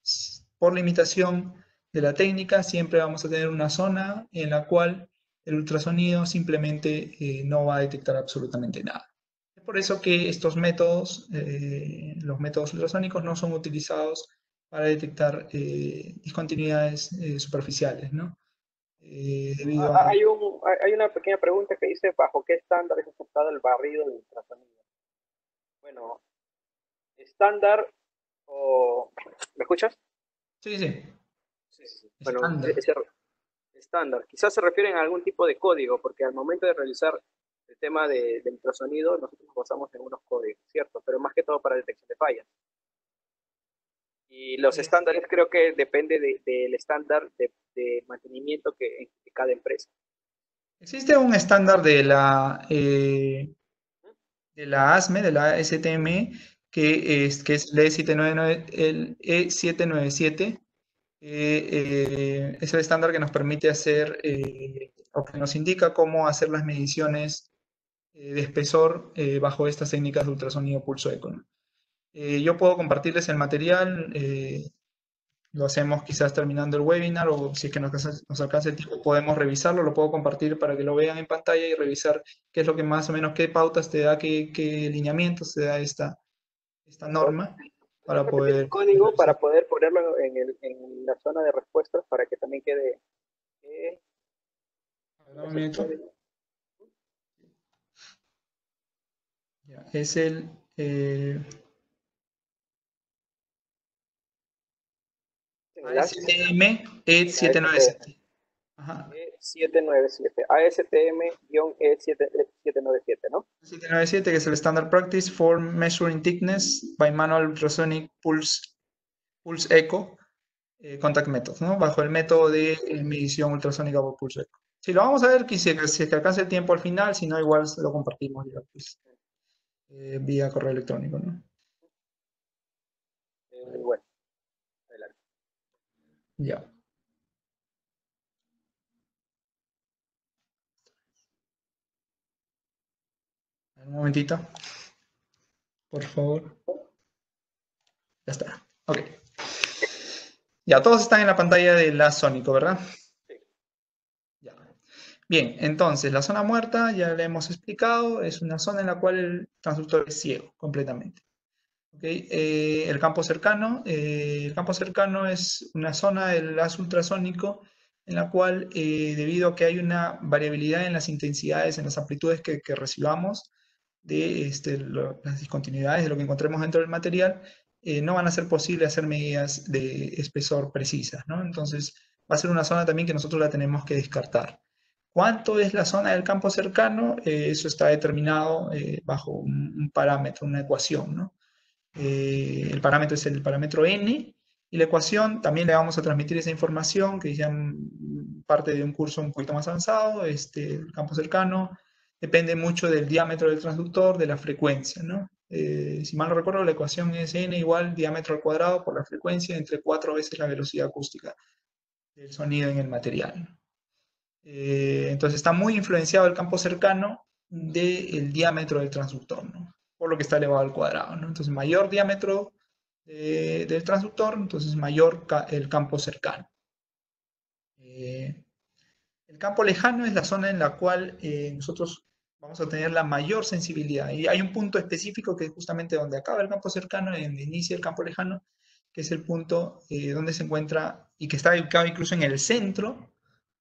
por limitación de la técnica, siempre vamos a tener una zona en la cual el ultrasonido simplemente no va a detectar absolutamente nada. Es por eso que estos métodos, los métodos ultrasónicos, no son utilizados para discontinuidades superficiales, ¿no? Hay hay una pequeña pregunta que dice, ¿bajo qué estándar es aceptado el barrido de ultrasonido? Bueno, estándar o... ¿Me escuchas? Sí, sí. Sí, sí, sí. Bueno, Estándar. ese estándar. Quizás se refieren a algún tipo de código, porque al momento de realizar el tema de ultrasonido, nosotros nos basamos en unos códigos, ¿cierto? Pero más que todo para detección de fallas. Y los Eh, estándares creo que depende del estándar de mantenimiento de cada empresa. Existe un estándar de la ASME, de la STM, que es el E797. Es el estándar que nos permite hacer, o que nos indica cómo hacer las mediciones de espesor bajo estas técnicas de ultrasonido pulso eco, ¿no? Yo puedo compartirles el material, lo hacemos quizás terminando el webinar, o si es que nos alcanza el tiempo, podemos revisarlo, lo puedo compartir para que lo vean en pantalla y revisar qué es lo que más o menos, qué pautas te da, qué lineamientos te da esta norma ¿Puedes para repetir el poder código revisar. para poder ponerlo en la zona de respuestas para que también quede Un es el minuto. código? Ya, es el En el ASTM en la STM. E797. Ajá. E797. ASTM-E797, ¿no? 797, que es el Standard Practice for Measuring Thickness by Manual Ultrasonic Pulse Echo Contact Method, ¿no? Bajo el método de medición ultrasónica por pulso eco. Si lo vamos a ver, si es que alcanza el tiempo al final, si no, igual lo compartimos ya, pues, vía correo electrónico, ¿no? Bueno, adelante. Ya. Un momentito, por favor. Ya está. Ok. Ya, todos están en la pantalla de la Sónico, ¿verdad? Sí. Ya. Bien, entonces, la zona muerta, ya le hemos explicado, es una zona en la cual el transductor es ciego completamente. ¿Okay? El campo cercano es una zona del lazo ultrasónico en la cual, debido a que hay una variabilidad en las intensidades, en las amplitudes que recibamos de las discontinuidades de lo que encontremos dentro del material, no van a ser posible hacer medidas de espesor precisas, ¿no? Entonces, va a ser una zona también que nosotros la tenemos que descartar. ¿Cuánto es la zona del campo cercano? Eso está determinado bajo un parámetro, una ecuación, ¿no? El parámetro es el parámetro n, y la ecuación también le vamos a transmitir esa información, que ya parte de un curso un poquito más avanzado. El campo cercano depende mucho del diámetro del transductor, de la frecuencia, ¿no? Si mal no recuerdo, la ecuación es n igual diámetro al cuadrado por la frecuencia entre 4 veces la velocidad acústica del sonido en el material. Entonces está muy influenciado el campo cercano del diámetro del transductor, ¿no? Por lo que está elevado al cuadrado, ¿no? Entonces, mayor diámetro del transductor, entonces mayor el campo cercano. El campo lejano es la zona en la cual nosotros vamos a tener la mayor sensibilidad. Y hay un punto específico que es justamente donde acaba el campo cercano, en donde inicia el campo lejano, que es el punto donde se encuentra y que está ubicado incluso en el centro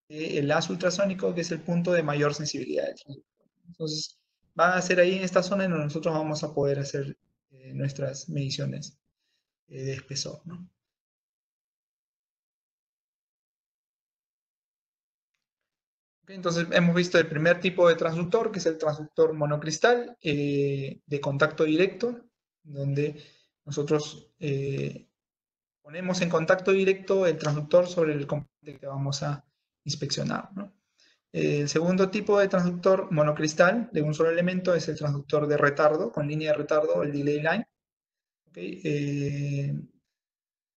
el lazo ultrasónico, que es el punto de mayor sensibilidad del transductor. Entonces, va a ser ahí en esta zona en donde nosotros vamos a poder hacer nuestras mediciones de espesor, ¿no? Okay, entonces, hemos visto el primer tipo de transductor, que es el transductor monocristal de contacto directo, donde nosotros ponemos en contacto directo el transductor sobre el componente que vamos a inspeccionar, ¿no? El segundo tipo de transductor monocristal de un solo elemento es el transductor de retardo, con línea de retardo, el delay line. ¿Okay?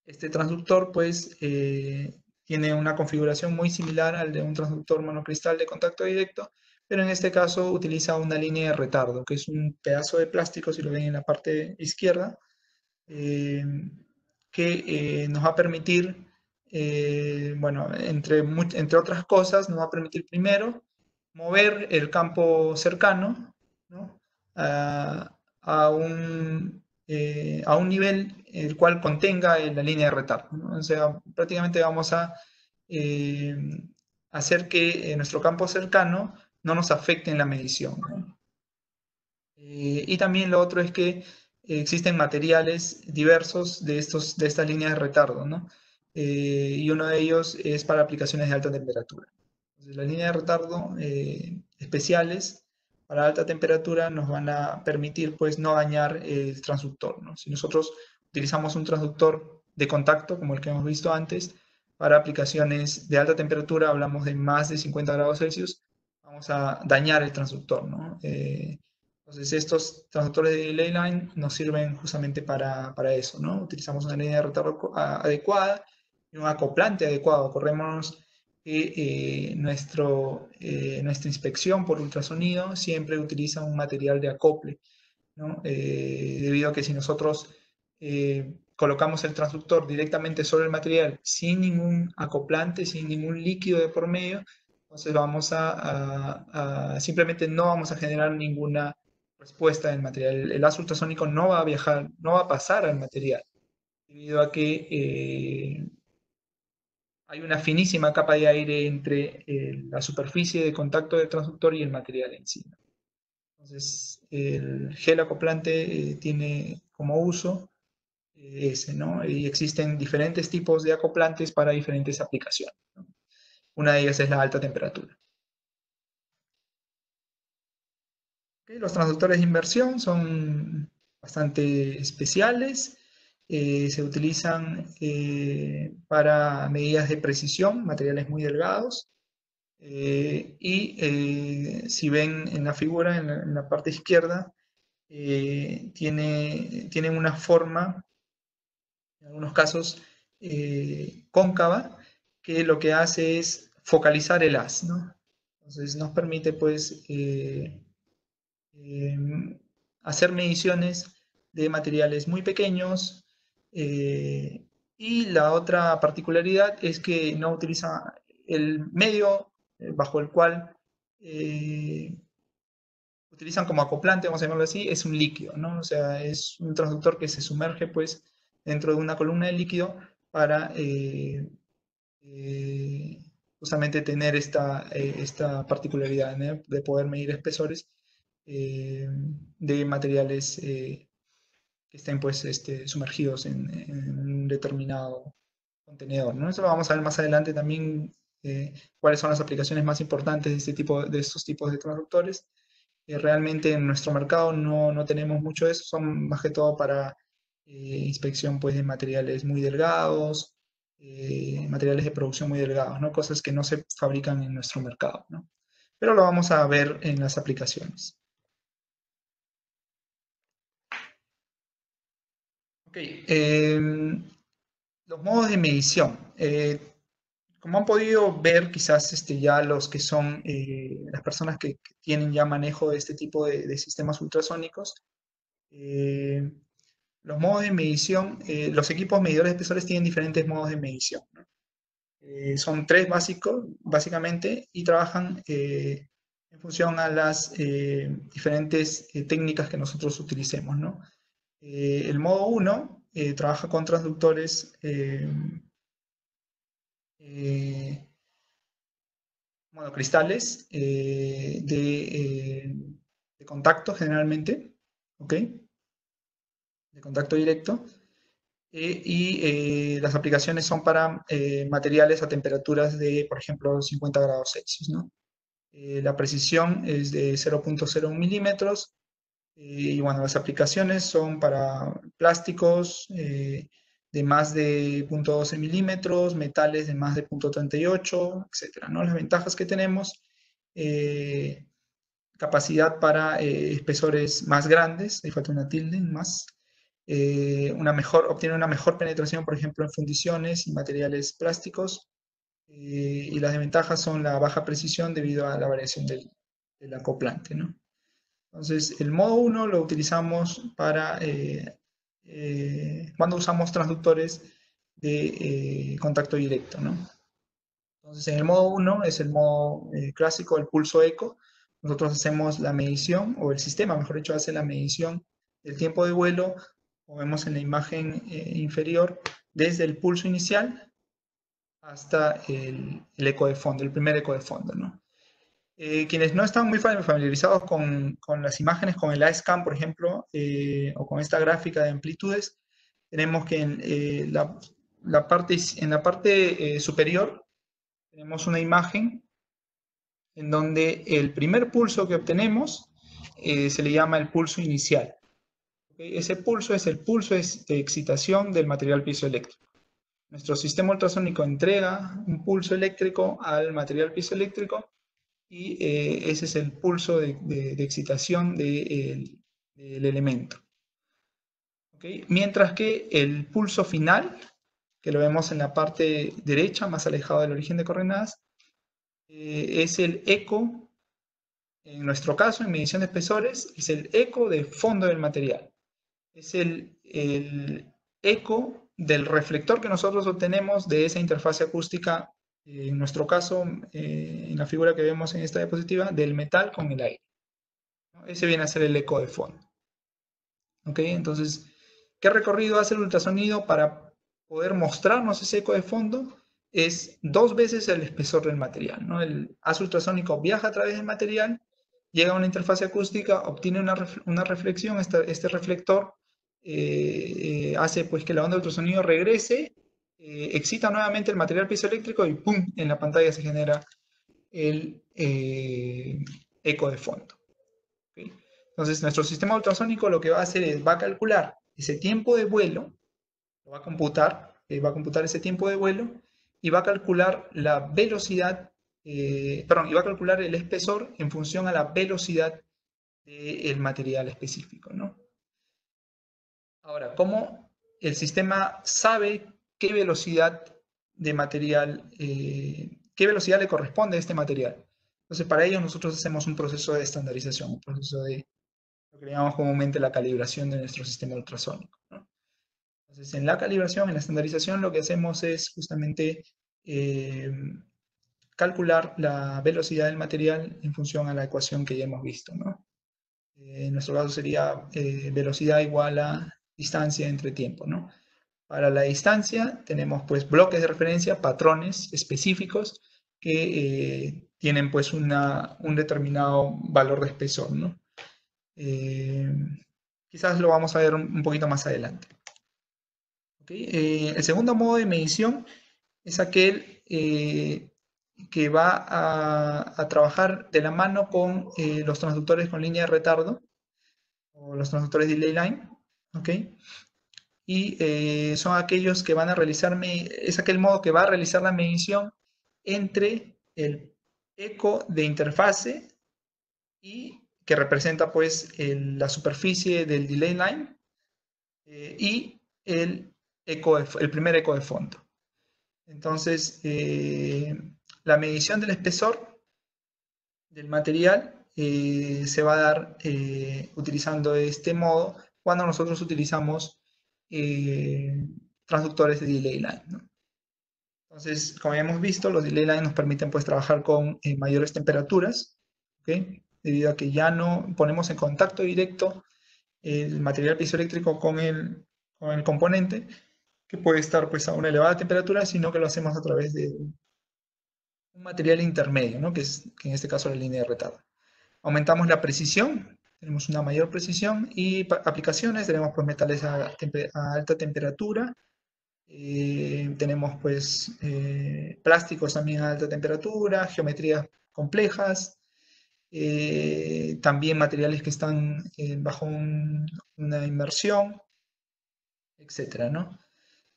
Este transductor, pues, tiene una configuración muy similar al de un transductor monocristal de contacto directo, pero en este caso utiliza una línea de retardo, que es un pedazo de plástico, si lo ven en la parte izquierda, eh, que nos va a permitir, bueno, entre otras cosas, nos va a permitir primero mover el campo cercano, ¿no? A un nivel el cual contenga la línea de retardo, ¿no? O sea, prácticamente vamos a hacer que nuestro campo cercano no nos afecte en la medición, ¿no? Y también lo otro es que existen materiales diversos de estas líneas de retardo, ¿no? Y uno de ellos es para aplicaciones de alta temperatura. Entonces, las líneas de retardo especiales para alta temperatura nos van a permitir, pues, no dañar el transductor, ¿no? Si nosotros utilizamos un transductor de contacto, como el que hemos visto antes, para aplicaciones de alta temperatura, hablamos de más de 50 grados Celsius, vamos a dañar el transductor, ¿no? Entonces, estos transductores de delay line nos sirven justamente para eso, ¿no? Utilizamos una línea de retardo adecuada y un acoplante adecuado. Corremos que nuestra inspección por ultrasonido siempre utiliza un material de acople, ¿no? Debido a que si nosotros colocamos el transductor directamente sobre el material sin ningún acoplante, sin ningún líquido de por medio, entonces simplemente no vamos a generar ninguna respuesta del material. El lazo ultrasónico no va a viajar, no va a pasar al material, debido a que hay una finísima capa de aire entre la superficie de contacto del transductor y el material en sí. Entonces, el gel acoplante tiene como uso ese, ¿no? Y existen diferentes tipos de acoplantes para diferentes aplicaciones, ¿no? Una de ellas es la alta temperatura. Los transductores de inversión son bastante especiales. Se utilizan para medidas de precisión, materiales muy delgados. Si ven en la figura, en la parte izquierda, tienen una forma, en algunos casos, cóncava, que lo que hace es focalizar el haz, ¿no? Entonces nos permite, pues, hacer mediciones de materiales muy pequeños. Y la otra particularidad es que no utiliza el medio bajo el cual utilizan como acoplante, vamos a llamarlo así, es un líquido, ¿no? O sea, es un transductor que se sumerge, pues, dentro de una columna de líquido para justamente tener esta particularidad, ¿no? De poder medir espesores de materiales que estén, pues, sumergidos en un determinado contenedor, ¿no? Eso lo vamos a ver más adelante también, cuáles son las aplicaciones más importantes de estos tipos de transductores. Realmente en nuestro mercado no tenemos mucho de eso, son más que todo para inspección, pues, de materiales muy delgados, materiales de producción muy delgados, ¿no? Cosas que no se fabrican en nuestro mercado, ¿no? Pero lo vamos a ver en las aplicaciones. Ok, los modos de medición. Como han podido ver, quizás ya los que son las personas que tienen ya manejo de este tipo de sistemas ultrasónicos, los modos de medición, los equipos medidores de espesores tienen diferentes modos de medición, ¿no? Son tres básicamente, y trabajan en función a las diferentes técnicas que nosotros utilicemos, ¿no? El modo 1 trabaja con transductores monocristales de contacto generalmente, ¿ok? De contacto directo. Las aplicaciones son para materiales a temperaturas de, por ejemplo, 50 grados Celsius, ¿no? La precisión es de 0.01 milímetros. Y bueno, las aplicaciones son para plásticos de más de 0.12 milímetros, metales de más de 0.38, etcétera, ¿no? Las ventajas que tenemos: capacidad para espesores más grandes, ahí falta una tilde más, obtiene una mejor penetración, por ejemplo, en fundiciones y materiales plásticos, y las desventajas son la baja precisión debido a la variación del acoplante, ¿no? Entonces, el modo 1 lo utilizamos para cuando usamos transductores de contacto directo, ¿no? Entonces, en el modo 1 es el modo clásico, el pulso eco. Nosotros hacemos la medición, o el sistema, mejor dicho, hace la medición del tiempo de vuelo, como vemos en la imagen inferior, desde el pulso inicial hasta el eco de fondo, el primer eco de fondo, ¿no? Quienes no están muy familiarizados con las imágenes, con el iScan, por ejemplo, o con esta gráfica de amplitudes, tenemos que en la parte superior tenemos una imagen en donde el primer pulso que obtenemos se le llama el pulso inicial. ¿Okay? Ese pulso es el pulso de excitación del material piezoeléctrico. Nuestro sistema ultrasónico entrega un pulso eléctrico al material piezoeléctrico y ese es el pulso de excitación del elemento. ¿Okay? Mientras que el pulso final, que lo vemos en la parte derecha, más alejado del origen de coordenadas, es el eco, en nuestro caso, en medición de espesores, es el eco de fondo del material. Es el eco del reflector que nosotros obtenemos de esa interfaz acústica, en nuestro caso, en la figura que vemos en esta diapositiva, del metal con el aire, ¿no? Ese viene a ser el eco de fondo. ¿Okay? Entonces, ¿qué recorrido hace el ultrasonido para poder mostrarnos ese eco de fondo? Es 2 veces el espesor del material, ¿no? El haz ultrasónico viaja a través del material, llega a una interfaz acústica, obtiene una reflexión, este reflector hace pues que la onda de ultrasonido regrese, excita nuevamente el material piezoeléctrico y ¡pum! En la pantalla se genera el eco de fondo. ¿Okay? Entonces, nuestro sistema ultrasónico lo que va a hacer es, va a calcular ese tiempo de vuelo, lo va a computar ese tiempo de vuelo y va a calcular la velocidad, y va a calcular el espesor en función a la velocidad del material específico, ¿no? Ahora, ¿cómo el sistema sabe qué velocidad de material, qué velocidad le corresponde a este material? Entonces, para ello nosotros hacemos un proceso de estandarización, un proceso de lo que llamamos comúnmente la calibración de nuestro sistema ultrasónico, ¿no? Entonces, en la calibración, en la estandarización, lo que hacemos es justamente calcular la velocidad del material en función a la ecuación que ya hemos visto, ¿no? En nuestro caso sería velocidad igual a distancia entre tiempo, ¿no? Para la distancia tenemos pues bloques de referencia, patrones específicos que tienen pues un determinado valor de espesor, ¿no? Quizás lo vamos a ver un poquito más adelante. ¿Okay? El segundo modo de medición es aquel que va a trabajar de la mano con los transductores con línea de retardo o los transductores delay line. ¿Okay? Y son aquellos que van a realizar, es aquel modo que va a realizar la medición entre el eco de interfase y que representa pues la superficie del delay line y el primer eco de fondo. Entonces, la medición del espesor del material se va a dar utilizando este modo cuando nosotros utilizamos transductores de delay line, ¿no? Entonces, como ya hemos visto, los delay line nos permiten pues trabajar con mayores temperaturas, ¿okay? Debido a que ya no ponemos en contacto directo el material piezoeléctrico con el componente, que puede estar pues a una elevada temperatura, sino que lo hacemos a través de un material intermedio, ¿no? que en este caso la línea de retardo. Aumentamos la precisión, tenemos una mayor precisión y aplicaciones, tenemos pues metales a alta temperatura, tenemos pues plásticos también a alta temperatura, geometrías complejas, también materiales que están bajo una inmersión, etcétera, ¿no?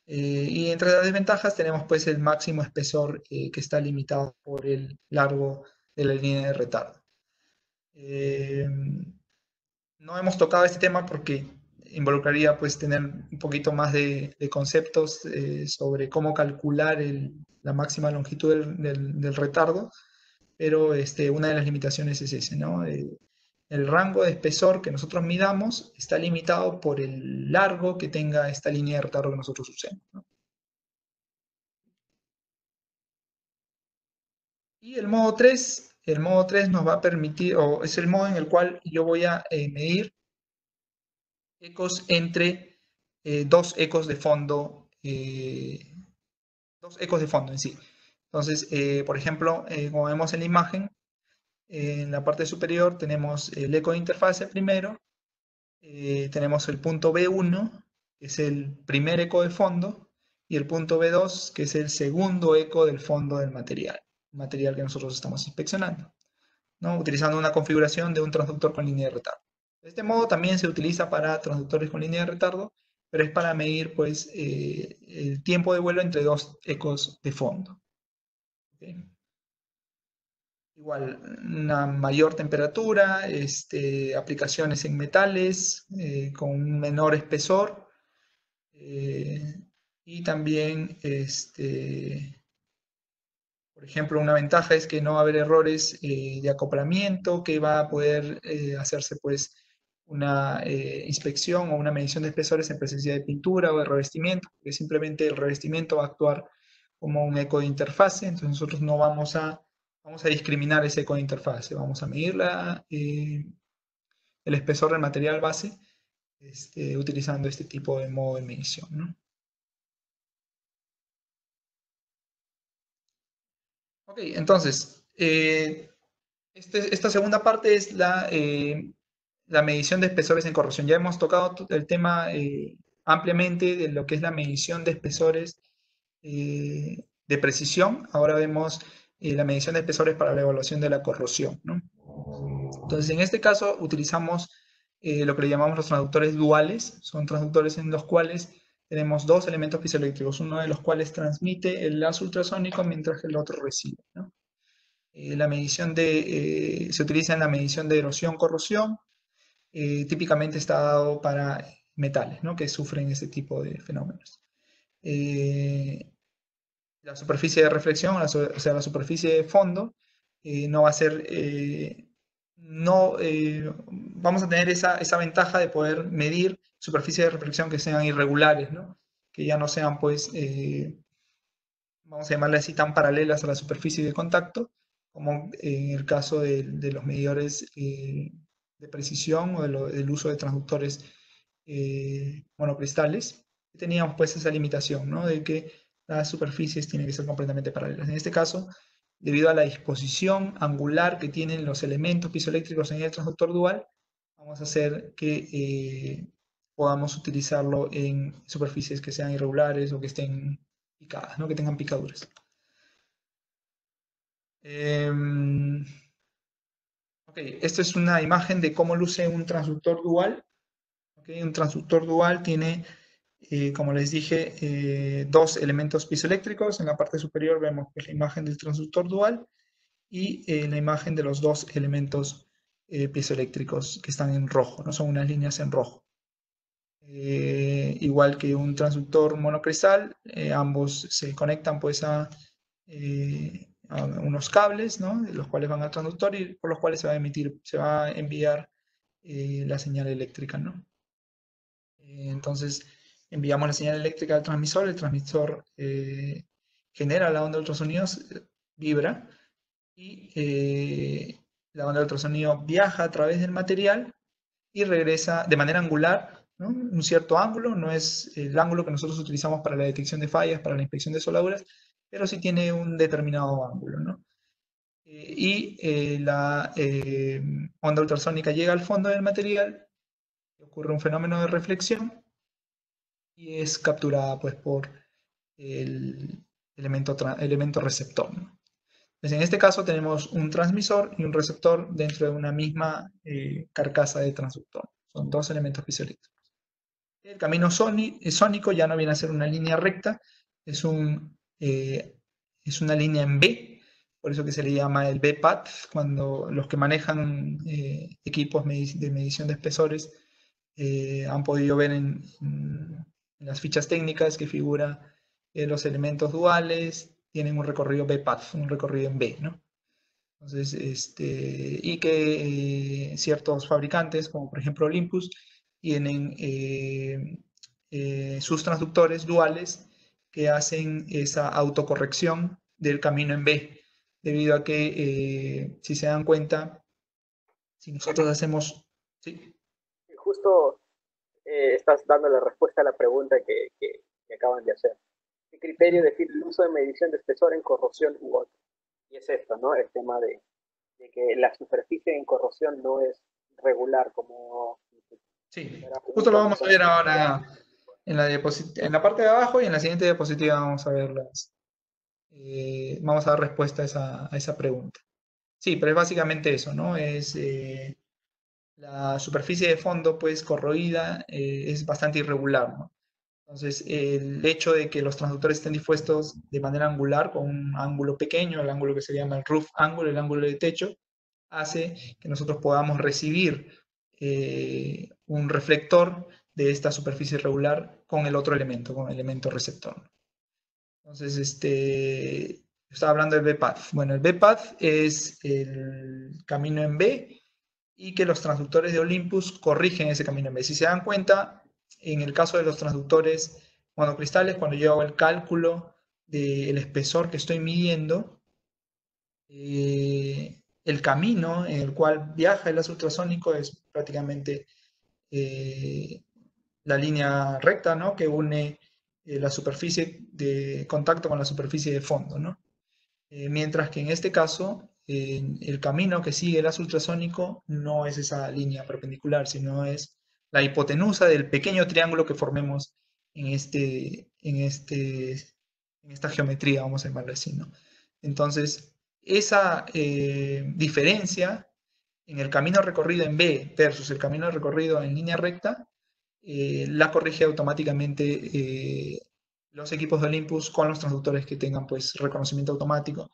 Y entre las desventajas tenemos pues el máximo espesor que está limitado por el largo de la línea de retardo. No hemos tocado este tema porque involucraría pues tener un poquito más de conceptos sobre cómo calcular la máxima longitud del retardo, pero una de las limitaciones es ese, ¿no? El rango de espesor que nosotros midamos está limitado por el largo que tenga esta línea de retardo que nosotros usemos, ¿no? Y el modo 3 nos va a permitir, o es el modo en el cual yo voy a medir ecos entre dos ecos de fondo dos ecos de fondo en sí. Entonces, por ejemplo, como vemos en la imagen, en la parte superior tenemos el eco de interfase primero, tenemos el punto B1, que es el primer eco de fondo, y el punto B2, que es el segundo eco del fondo del material que nosotros estamos inspeccionando, ¿no? Utilizando una configuración de un transductor con línea de retardo. De este modo también se utiliza para transductores con línea de retardo, pero es para medir pues, el tiempo de vuelo entre dos ecos de fondo. ¿Okay? Igual, una mayor temperatura, aplicaciones en metales con un menor espesor, y también, por ejemplo, una ventaja es que no va a haber errores de acoplamiento, que va a poder hacerse pues una inspección o una medición de espesores en presencia de pintura o de revestimiento, porque simplemente el revestimiento va a actuar como un eco de interfase, entonces nosotros no vamos a discriminar ese eco de interfase, vamos a medir el espesor del material base utilizando este tipo de modo de medición, ¿no? Ok, entonces, esta segunda parte es la medición de espesores en corrosión. Ya hemos tocado el tema ampliamente de lo que es la medición de espesores de precisión. Ahora vemos la medición de espesores para la evaluación de la corrosión, ¿no? Entonces, en este caso utilizamos lo que le llamamos los transductores duales. Son transductores en los cuales tenemos dos elementos piezoeléctricos, uno de los cuales transmite el lazo ultrasónico mientras que el otro recibe, ¿no? Se utiliza en la medición de erosión-corrosión. Típicamente está dado para metales, ¿no? Que sufren este tipo de fenómenos. La superficie de reflexión, o sea, la superficie de fondo, no va a ser, vamos a tener esa ventaja de poder medir superficies de reflexión que sean irregulares, ¿no? Que ya no sean, pues, vamos a llamarle así, tan paralelas a la superficie de contacto, como en el caso de los medidores de precisión o del uso de transductores monocristales. Teníamos pues esa limitación, ¿no? De que las superficies tienen que ser completamente paralelas. En este caso, debido a la disposición angular que tienen los elementos piezoeléctricos en el transductor dual, vamos a hacer que podamos utilizarlo en superficies que sean irregulares o que estén picadas, ¿no? Que tengan picaduras. Ok, esta es una imagen de cómo luce un transductor dual. Okay, un transductor dual tiene, como les dije, dos elementos piezoeléctricos. En la parte superior vemos pues, la imagen del transductor dual y la imagen de los dos elementos piezoeléctricos que están en rojo, ¿no? Son unas líneas en rojo. Igual que un transductor monocristal, ambos se conectan pues a unos cables, ¿no? Los cuales van al transductor y por los cuales se va a enviar la señal eléctrica, ¿no? Entonces enviamos la señal eléctrica al transmisor, el transmisor genera la onda de ultrasonido, vibra, y la onda de ultrasonido viaja a través del material y regresa de manera angular, ¿no? Un cierto ángulo, no es el ángulo que nosotros utilizamos para la detección de fallas, para la inspección de soldaduras, pero sí tiene un determinado ángulo, ¿no? La onda ultrasónica llega al fondo del material, ocurre un fenómeno de reflexión y es capturada pues, por el elemento receptor, ¿no? Entonces, en este caso tenemos un transmisor y un receptor dentro de una misma carcasa de transductor. Son dos elementos piezoeléctricos. El camino sónico ya no viene a ser una línea recta, es una línea en B, por eso que se le llama el B-path, cuando los que manejan equipos de medición de espesores han podido ver en las fichas técnicas que figura los elementos duales tienen un recorrido B-path, un recorrido en B, ¿no? Entonces, y que ciertos fabricantes, como por ejemplo Olympus, tienen sus transductores duales que hacen esa autocorrección del camino en B, debido a que, si se dan cuenta, si nosotros hacemos... ¿sí? Justo estás dando la respuesta a la pregunta que acaban de hacer. ¿Qué criterio define el uso de medición de espesor en corrosión u otro? Y es esto, ¿no? El tema de que la superficie en corrosión no es regular como... Sí, justo lo vamos a ver ahora en la parte de abajo, y en la siguiente diapositiva vamos a ver vamos a dar respuesta a esa pregunta. Sí, pero es básicamente eso, ¿no? Es la superficie de fondo, pues, corroída, es bastante irregular, ¿no? Entonces, el hecho de que los transductores estén dispuestos de manera angular, con un ángulo pequeño, el ángulo que se llama el roof angle, el ángulo de techo, hace que nosotros podamos recibir un reflector de esta superficie irregular con el otro elemento, con el elemento receptor. Entonces, estaba hablando del B-path. Bueno, el B-path es el camino en B, y que los transductores de Olympus corrigen ese camino en B. Si se dan cuenta, en el caso de los transductores monocristales, cuando yo hago el cálculo del espesor que estoy midiendo, el camino en el cual viaja el lazo ultrasónico es prácticamente la línea recta, ¿no?, que une la superficie de contacto con la superficie de fondo, ¿no? Mientras que en este caso, el camino que sigue el lazo ultrasónico no es esa línea perpendicular, sino es la hipotenusa del pequeño triángulo que formemos en esta geometría, vamos a llamarlo así, ¿no? Entonces, esa diferencia en el camino recorrido en B versus el camino recorrido en línea recta, la corrige automáticamente los equipos de Olympus con los transductores que tengan, pues, reconocimiento automático,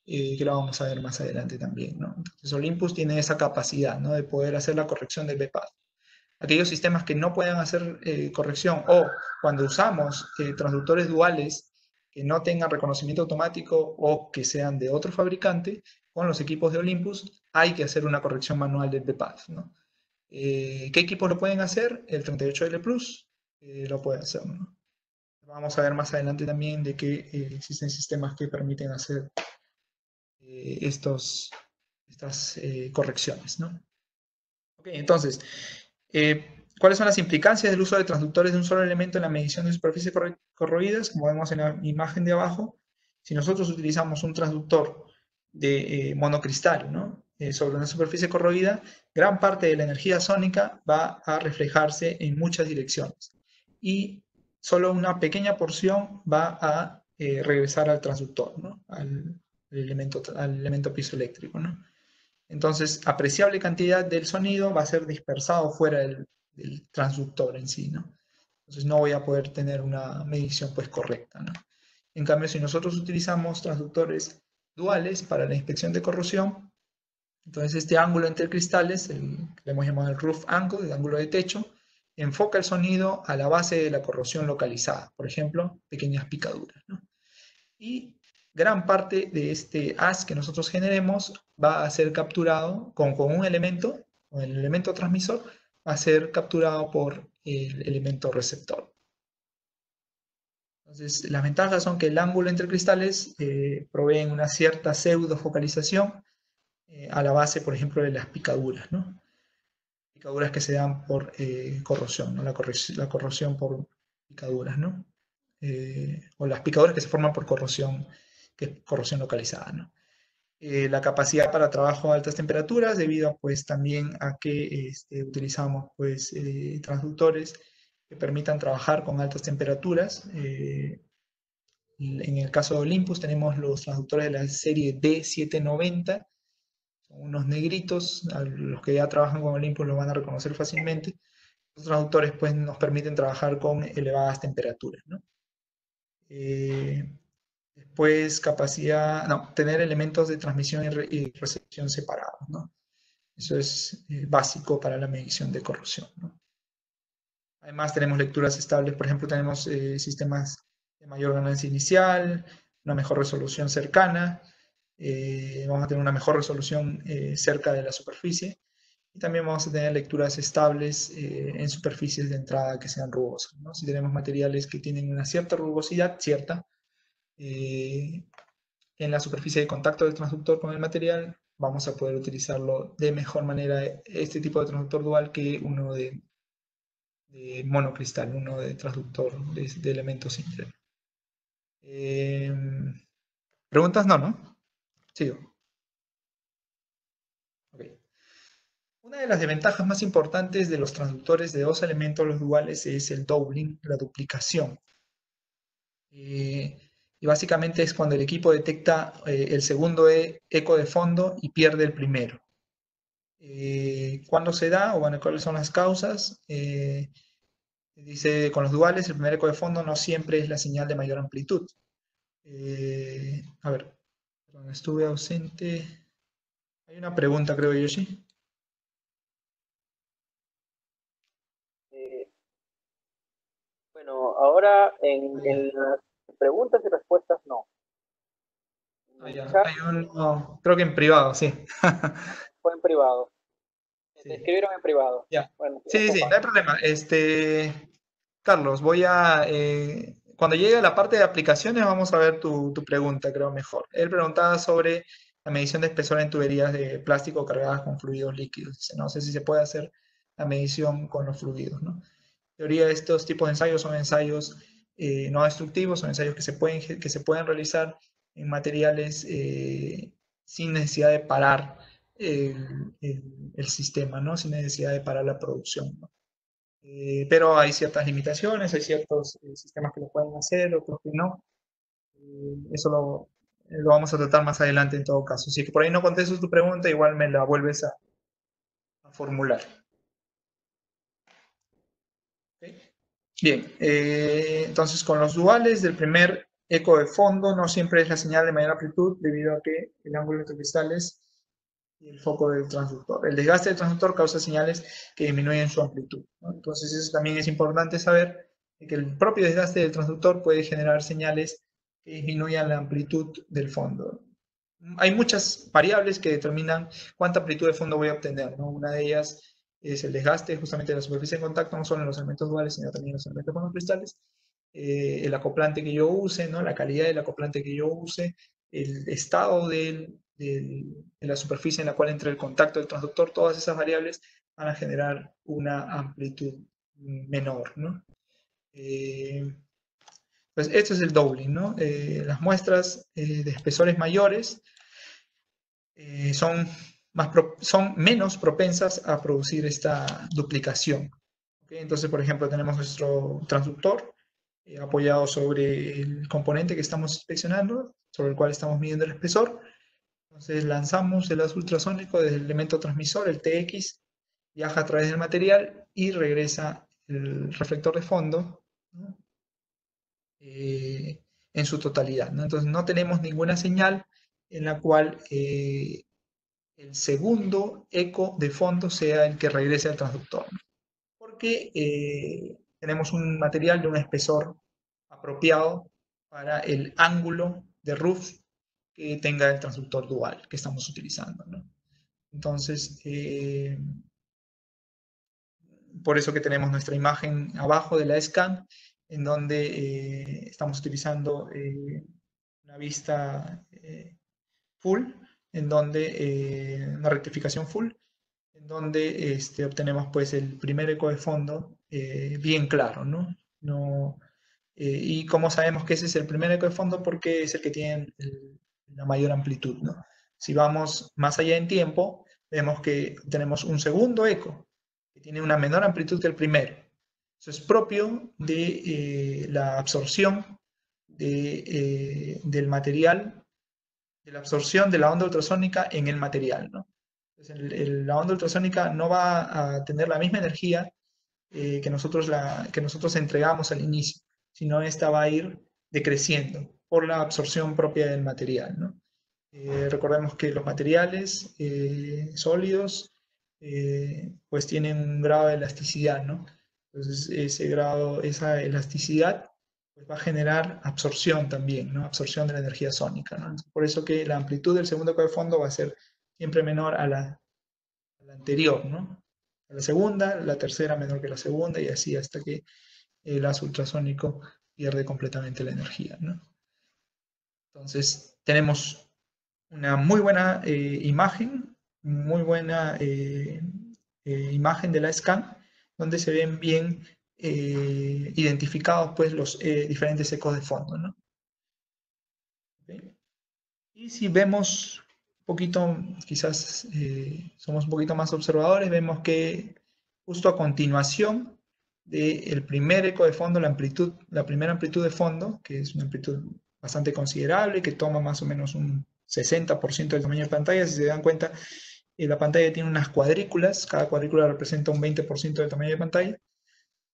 que lo vamos a ver más adelante también, ¿no? Entonces, Olympus tiene esa capacidad, ¿no?, de poder hacer la corrección del B-path. Aquellos sistemas que no puedan hacer corrección, o cuando usamos transductores duales que no tengan reconocimiento automático o que sean de otro fabricante, con los equipos de Olympus hay que hacer una corrección manual del B-path, ¿no? ¿Qué equipos lo pueden hacer? El 38L Plus lo puede hacer, ¿no? Vamos a ver más adelante también de que existen sistemas que permiten hacer estas correcciones, ¿no? Ok, entonces, ¿cuáles son las implicancias del uso de transductores de un solo elemento en la medición de superficies corroídas? Como vemos en la imagen de abajo, si nosotros utilizamos un transductor de monocristal, ¿no?, sobre una superficie corroída, gran parte de la energía sónica va a reflejarse en muchas direcciones, y solo una pequeña porción va a regresar al transductor, ¿no?, al elemento piezoeléctrico, ¿no? Entonces, apreciable cantidad del sonido va a ser dispersado fuera del transductor en sí, ¿no? Entonces no voy a poder tener una medición, pues, correcta, ¿no? En cambio, si nosotros utilizamos transductores duales para la inspección de corrosión, entonces este ángulo entre cristales, que le hemos llamado el roof angle, el ángulo de techo, enfoca el sonido a la base de la corrosión localizada, por ejemplo, pequeñas picaduras, ¿no? Y gran parte de este haz que nosotros generemos va a ser capturado con un elemento, con el elemento transmisor, va a ser capturado por el elemento receptor. Entonces, las ventajas son que el ángulo entre cristales provee una cierta pseudo focalización a la base, por ejemplo, de las picaduras, ¿no? Picaduras que se dan por corrosión, ¿no? La corrosión por picaduras, ¿no? O las picaduras que se forman por corrosión, que es corrosión localizada, ¿no? La capacidad para trabajo a altas temperaturas, debido pues también a que utilizamos, pues, transductores que permitan trabajar con altas temperaturas. En el caso de Olympus tenemos los transductores de la serie D790, son unos negritos, a los que ya trabajan con Olympus los van a reconocer fácilmente. Los transductores, pues, nos permiten trabajar con elevadas temperaturas, ¿no? Después, tener elementos de transmisión y recepción separados, ¿no? Eso es básico para la medición de corrosión, ¿no? Además, tenemos lecturas estables, por ejemplo, tenemos sistemas de mayor ganancia inicial, una mejor resolución cercana, vamos a tener una mejor resolución cerca de la superficie, y también vamos a tener lecturas estables en superficies de entrada que sean rugosas, ¿no? Si tenemos materiales que tienen una cierta rugosidad, en la superficie de contacto del transductor con el material, vamos a poder utilizarlo de mejor manera, este tipo de transductor dual, que uno de monocristal, uno de transductor de elemento simple. ¿Preguntas? No, ¿no? Sigo. Ok. Una de las desventajas más importantes de los transductores de dos elementos los duales es el doubling, la duplicación. Y básicamente es cuando el equipo detecta el segundo eco de fondo y pierde el primero. ¿Cuándo se da? O bueno, ¿cuáles son las causas? Dice, con los duales, el primer eco de fondo no siempre es la señal de mayor amplitud. A ver, perdón, estuve ausente. Hay una pregunta, creo, Yoshi. Bueno, ahora en las preguntas y respuestas no. En el Ya. chat Hay no, creo que en privado, sí. fue en privado. Te Sí. escribieron en privado. Ya. Bueno, Sí, eso sí, no pasa. hay problema. Carlos, cuando llegue a la parte de aplicaciones, vamos a ver tu pregunta, creo mejor. Él preguntaba sobre la medición de espesor en tuberías de plástico cargadas con fluidos líquidos. Dice, no sé si se puede hacer la medición con los fluidos, ¿no? En teoría, estos tipos de ensayos son ensayos no destructivos, son ensayos que se pueden realizar en materiales sin necesidad de parar el sistema, ¿no? Sin necesidad de parar la producción, ¿no? Pero hay ciertas limitaciones, hay ciertos sistemas que lo pueden hacer, otros que no. Eso lo vamos a tratar más adelante en todo caso. Si que por ahí no contesto tu pregunta, igual me la vuelves a formular. ¿Okay? Bien, entonces con los duales del primer eco de fondo no siempre es la señal de mayor amplitud debido a que el ángulo entre cristales y el foco del transductor. El desgaste del transductor causa señales que disminuyen su amplitud, ¿no? Entonces eso también es importante saber que el propio desgaste del transductor puede generar señales que disminuyan la amplitud del fondo. Hay muchas variables que determinan cuánta amplitud de fondo voy a obtener, ¿no? Una de ellas es el desgaste justamente de la superficie de contacto, no solo en los elementos duales, sino también en los elementos monocristales, el acoplante que yo use, ¿no? La calidad del acoplante que yo use, el estado de la superficie en la cual entra el contacto del transductor, todas esas variables van a generar una amplitud menor, ¿no? Pues esto es el doubling, ¿no? Las muestras de espesores mayores son menos propensas a producir esta duplicación. ¿Okay? Entonces, por ejemplo, tenemos nuestro transductor apoyado sobre el componente que estamos inspeccionando, sobre el cual estamos midiendo el espesor. Entonces lanzamos el haz ultrasónico desde el elemento transmisor, el TX, viaja a través del material y regresa el reflector de fondo, ¿no? En su totalidad, ¿no? Entonces no tenemos ninguna señal en la cual el segundo eco de fondo sea el que regrese al transductor, ¿no? Porque tenemos un material de un espesor apropiado para el ángulo de roof que tenga el transductor dual que estamos utilizando, ¿no? Entonces, por eso que tenemos nuestra imagen abajo de la scan, en donde estamos utilizando una vista full, en donde una rectificación full, en donde obtenemos pues el primer eco de fondo bien claro, ¿no? Y como sabemos que ese es el primer eco de fondo porque es el que tiene la mayor amplitud, ¿no? Si vamos más allá en tiempo, vemos que tenemos un segundo eco que tiene una menor amplitud que el primero. Eso es propio de la absorción del material, de la absorción de la onda ultrasónica en el material, ¿no? Entonces, la onda ultrasónica no va a tener la misma energía que nosotros entregamos al inicio, sino esta va a ir decreciendo por la absorción propia del material, ¿no? Recordemos que los materiales sólidos pues tienen un grado de elasticidad, ¿no? Entonces esa elasticidad pues va a generar absorción también, ¿no? Absorción de la energía sónica, ¿no? Por eso que la amplitud del segundo eco de fondo va a ser siempre menor a la anterior, ¿no? A la segunda, la tercera menor que la segunda y así hasta que el haz ultrasónico pierde completamente la energía, ¿no? Entonces tenemos una muy buena imagen, muy buena imagen de la scan, donde se ven bien identificados pues, los diferentes ecos de fondo, ¿no? ¿Okay? Y si vemos un poquito, quizás somos un poquito más observadores, vemos que justo a continuación del primer eco de fondo, la primera amplitud de fondo, que es una amplitud bastante considerable, que toma más o menos un 60% del tamaño de pantalla, si se dan cuenta, la pantalla tiene unas cuadrículas, cada cuadrícula representa un 20% del tamaño de pantalla,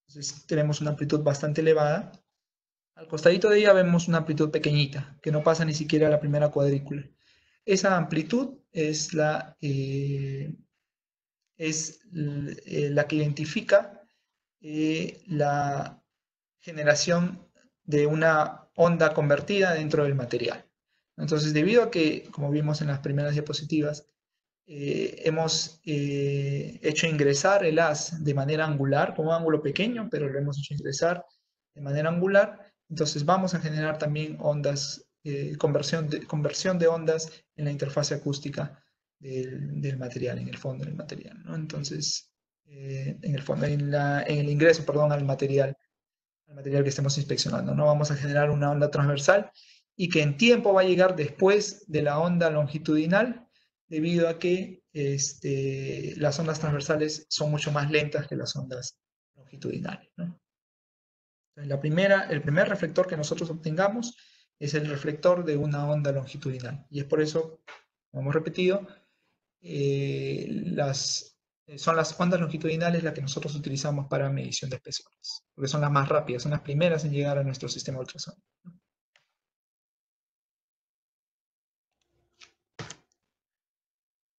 entonces tenemos una amplitud bastante elevada. Al costadito de ella vemos una amplitud pequeñita, que no pasa ni siquiera a la primera cuadrícula. Esa amplitud es la que identifica la generación de una onda convertida dentro del material. Entonces, debido a que, como vimos en las primeras diapositivas, hemos hecho ingresar el haz de manera angular, con un ángulo pequeño, pero lo hemos hecho ingresar de manera angular, entonces vamos a generar también ondas, conversión de ondas en la interfase acústica del material, en el fondo del material, ¿no? Entonces, en el fondo, en el ingreso, perdón, al material que estemos inspeccionando, ¿no? Vamos a generar una onda transversal y que en tiempo va a llegar después de la onda longitudinal, debido a que las ondas transversales son mucho más lentas que las ondas longitudinales, ¿no? Entonces, el primer reflector que nosotros obtengamos es el reflector de una onda longitudinal. Y es por eso, como hemos repetido, son las ondas longitudinales las que nosotros utilizamos para medición de espesores, porque son las más rápidas, son las primeras en llegar a nuestro sistema ultrasónico.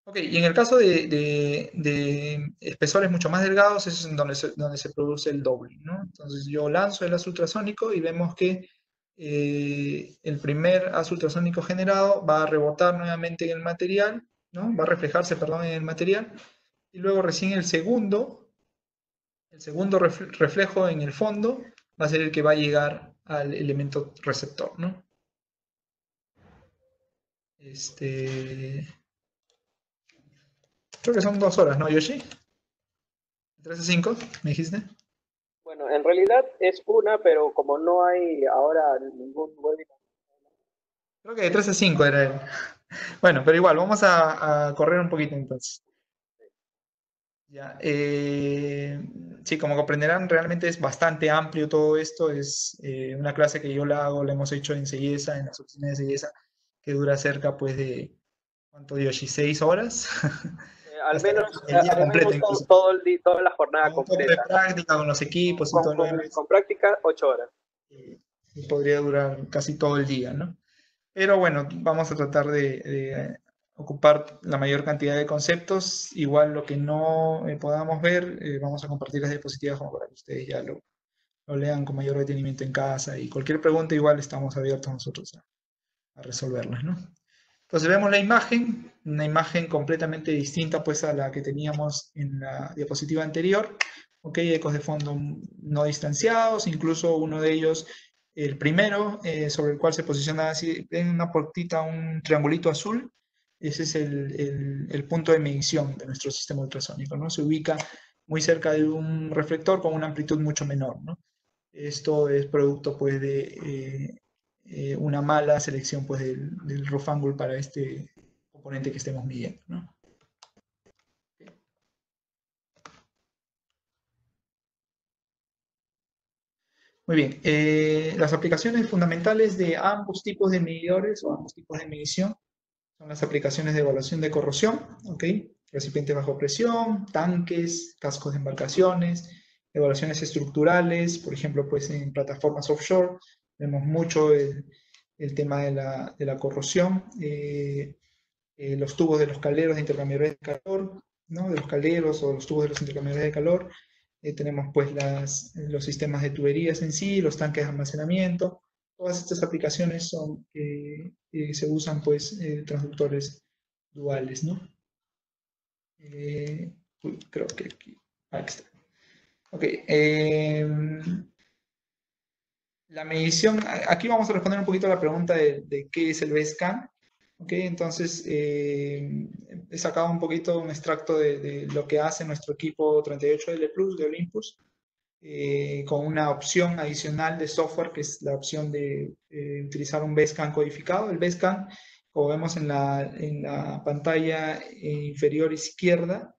Ok, y en el caso de espesores mucho más delgados, eso es donde se produce el doubling, ¿no? Entonces yo lanzo el haz ultrasónico y vemos que el primer haz ultrasónico generado va a rebotar nuevamente en el material, ¿no? Va a reflejarse, perdón, en el material, y luego recién el segundo reflejo en el fondo va a ser el que va a llegar al elemento receptor, ¿no? Creo que son 2 horas, ¿no, Yoshi? ¿De 3 a 5, me dijiste? Bueno, en realidad es una, pero como no hay ahora ningún webinar. Creo que de 3 a 5 era el... Bueno, pero igual, vamos a correr un poquito entonces. Ya, sí, como comprenderán, realmente es bastante amplio todo esto. Es una clase que yo la hago, la hemos hecho en CIESA, en las oficinas de CIESA, que dura cerca pues de, ¿cuánto Yoshi? 6 horas. Al Hasta menos, el día al completo menos incluso. todo el día, toda la jornada Con un poco de completa. práctica con los equipos y todo lo demás, Con práctica, 8 horas. podría durar casi todo el día, ¿no? Pero bueno, vamos a tratar de ocupar la mayor cantidad de conceptos. Igual lo que no podamos ver, vamos a compartir las diapositivas como para que ustedes ya lo lean con mayor detenimiento en casa. Y cualquier pregunta igual estamos abiertos nosotros a resolverlas, ¿no? Entonces vemos la imagen, una imagen completamente distinta pues a la que teníamos en la diapositiva anterior. Ok, ecos de fondo no distanciados, incluso uno de ellos, el primero, sobre el cual se posiciona así, en una puertita, un triangulito azul. Ese es el punto de medición de nuestro sistema ultrasónico, ¿no? Se ubica muy cerca de un reflector con una amplitud mucho menor, ¿no? Esto es producto pues de una mala selección pues, del rough angle para este componente que estemos midiendo, ¿no? Muy bien, las aplicaciones fundamentales de ambos tipos de medidores o ambos tipos de medición son las aplicaciones de evaluación de corrosión, ¿ok? Recipientes bajo presión, tanques, cascos de embarcaciones, evaluaciones estructurales, por ejemplo, pues en plataformas offshore, vemos mucho el tema de la corrosión, los tubos de los calderos de intercambiadores de calor, ¿no? De los calderos o los tubos de los intercambiadores de calor. Tenemos pues los sistemas de tuberías en sí, los tanques de almacenamiento. Todas estas aplicaciones son se usan pues transductores duales, ¿no? Creo que aquí, ahí está. Ok, la medición, aquí vamos a responder un poquito a la pregunta de qué es el B-Scan. Ok, entonces he sacado un poquito un extracto de lo que hace nuestro equipo 38L Plus de Olympus. con una opción adicional de software, que es la opción de utilizar un Basecamp codificado. El Basecamp, como vemos en la pantalla inferior izquierda,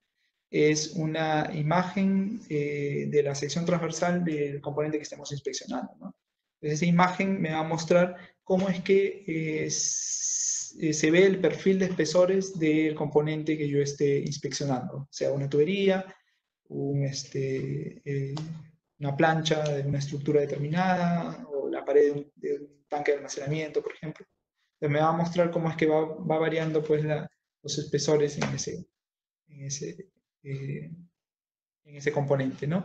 es una imagen de la sección transversal del componente que estemos inspeccionando, ¿no? Entonces, esa imagen me va a mostrar cómo es que se ve el perfil de espesores del componente que yo esté inspeccionando, sea una tubería, una plancha de una estructura determinada o la pared de un tanque de almacenamiento, por ejemplo. Entonces, me va a mostrar cómo es que va variando pues, los espesores en ese, eh, en ese componente, ¿no?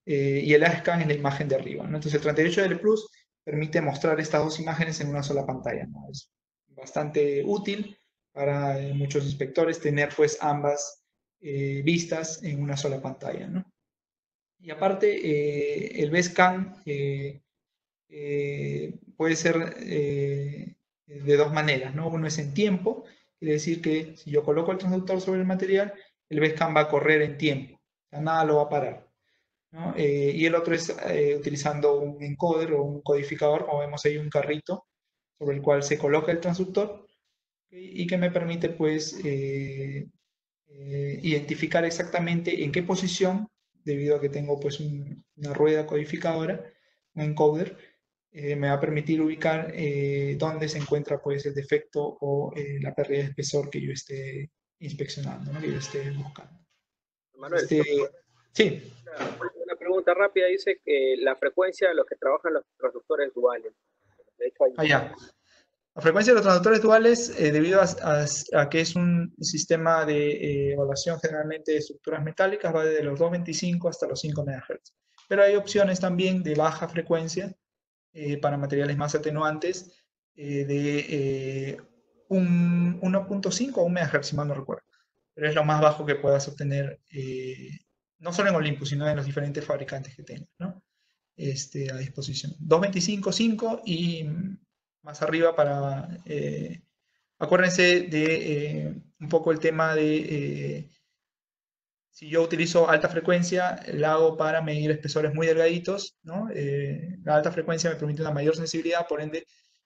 Y el ASCAN es la imagen de arriba, ¿no? Entonces el 38L Plus permite mostrar estas dos imágenes en una sola pantalla, ¿no? Es bastante útil para muchos inspectores tener pues ambas vistas en una sola pantalla, ¿no? Y aparte, el BSCAN puede ser de dos maneras, ¿no? Uno es en tiempo, quiere decir que si yo coloco el transductor sobre el material, el BSCAN va a correr en tiempo, o sea, nada lo va a parar, ¿no? Y el otro es utilizando un encoder o un codificador, como vemos ahí un carrito sobre el cual se coloca el transductor y que me permite pues identificar exactamente en qué posición, debido a que tengo pues una rueda codificadora, un encoder, me va a permitir ubicar dónde se encuentra pues el defecto o la pérdida de espesor que yo esté inspeccionando, ¿no? Que yo esté buscando. Manuel, Sí. una pregunta rápida, dice que la frecuencia de los que trabajan los transductores duales. De hecho, Allá. La frecuencia de los transductores duales, debido a que es un sistema de evaluación generalmente de estructuras metálicas, va desde los 225 hasta los 5 MHz. Pero hay opciones también de baja frecuencia para materiales más atenuantes de un 1.5 o 1 MHz, si mal no recuerdo. Pero es lo más bajo que puedas obtener, no solo en Olympus, sino en los diferentes fabricantes que tengas, ¿no? A disposición. 225, 5 y más arriba para... acuérdense de un poco el tema de... si yo utilizo alta frecuencia, la hago para medir espesores muy delgaditos, ¿no? La alta frecuencia me permite una mayor sensibilidad, por ende,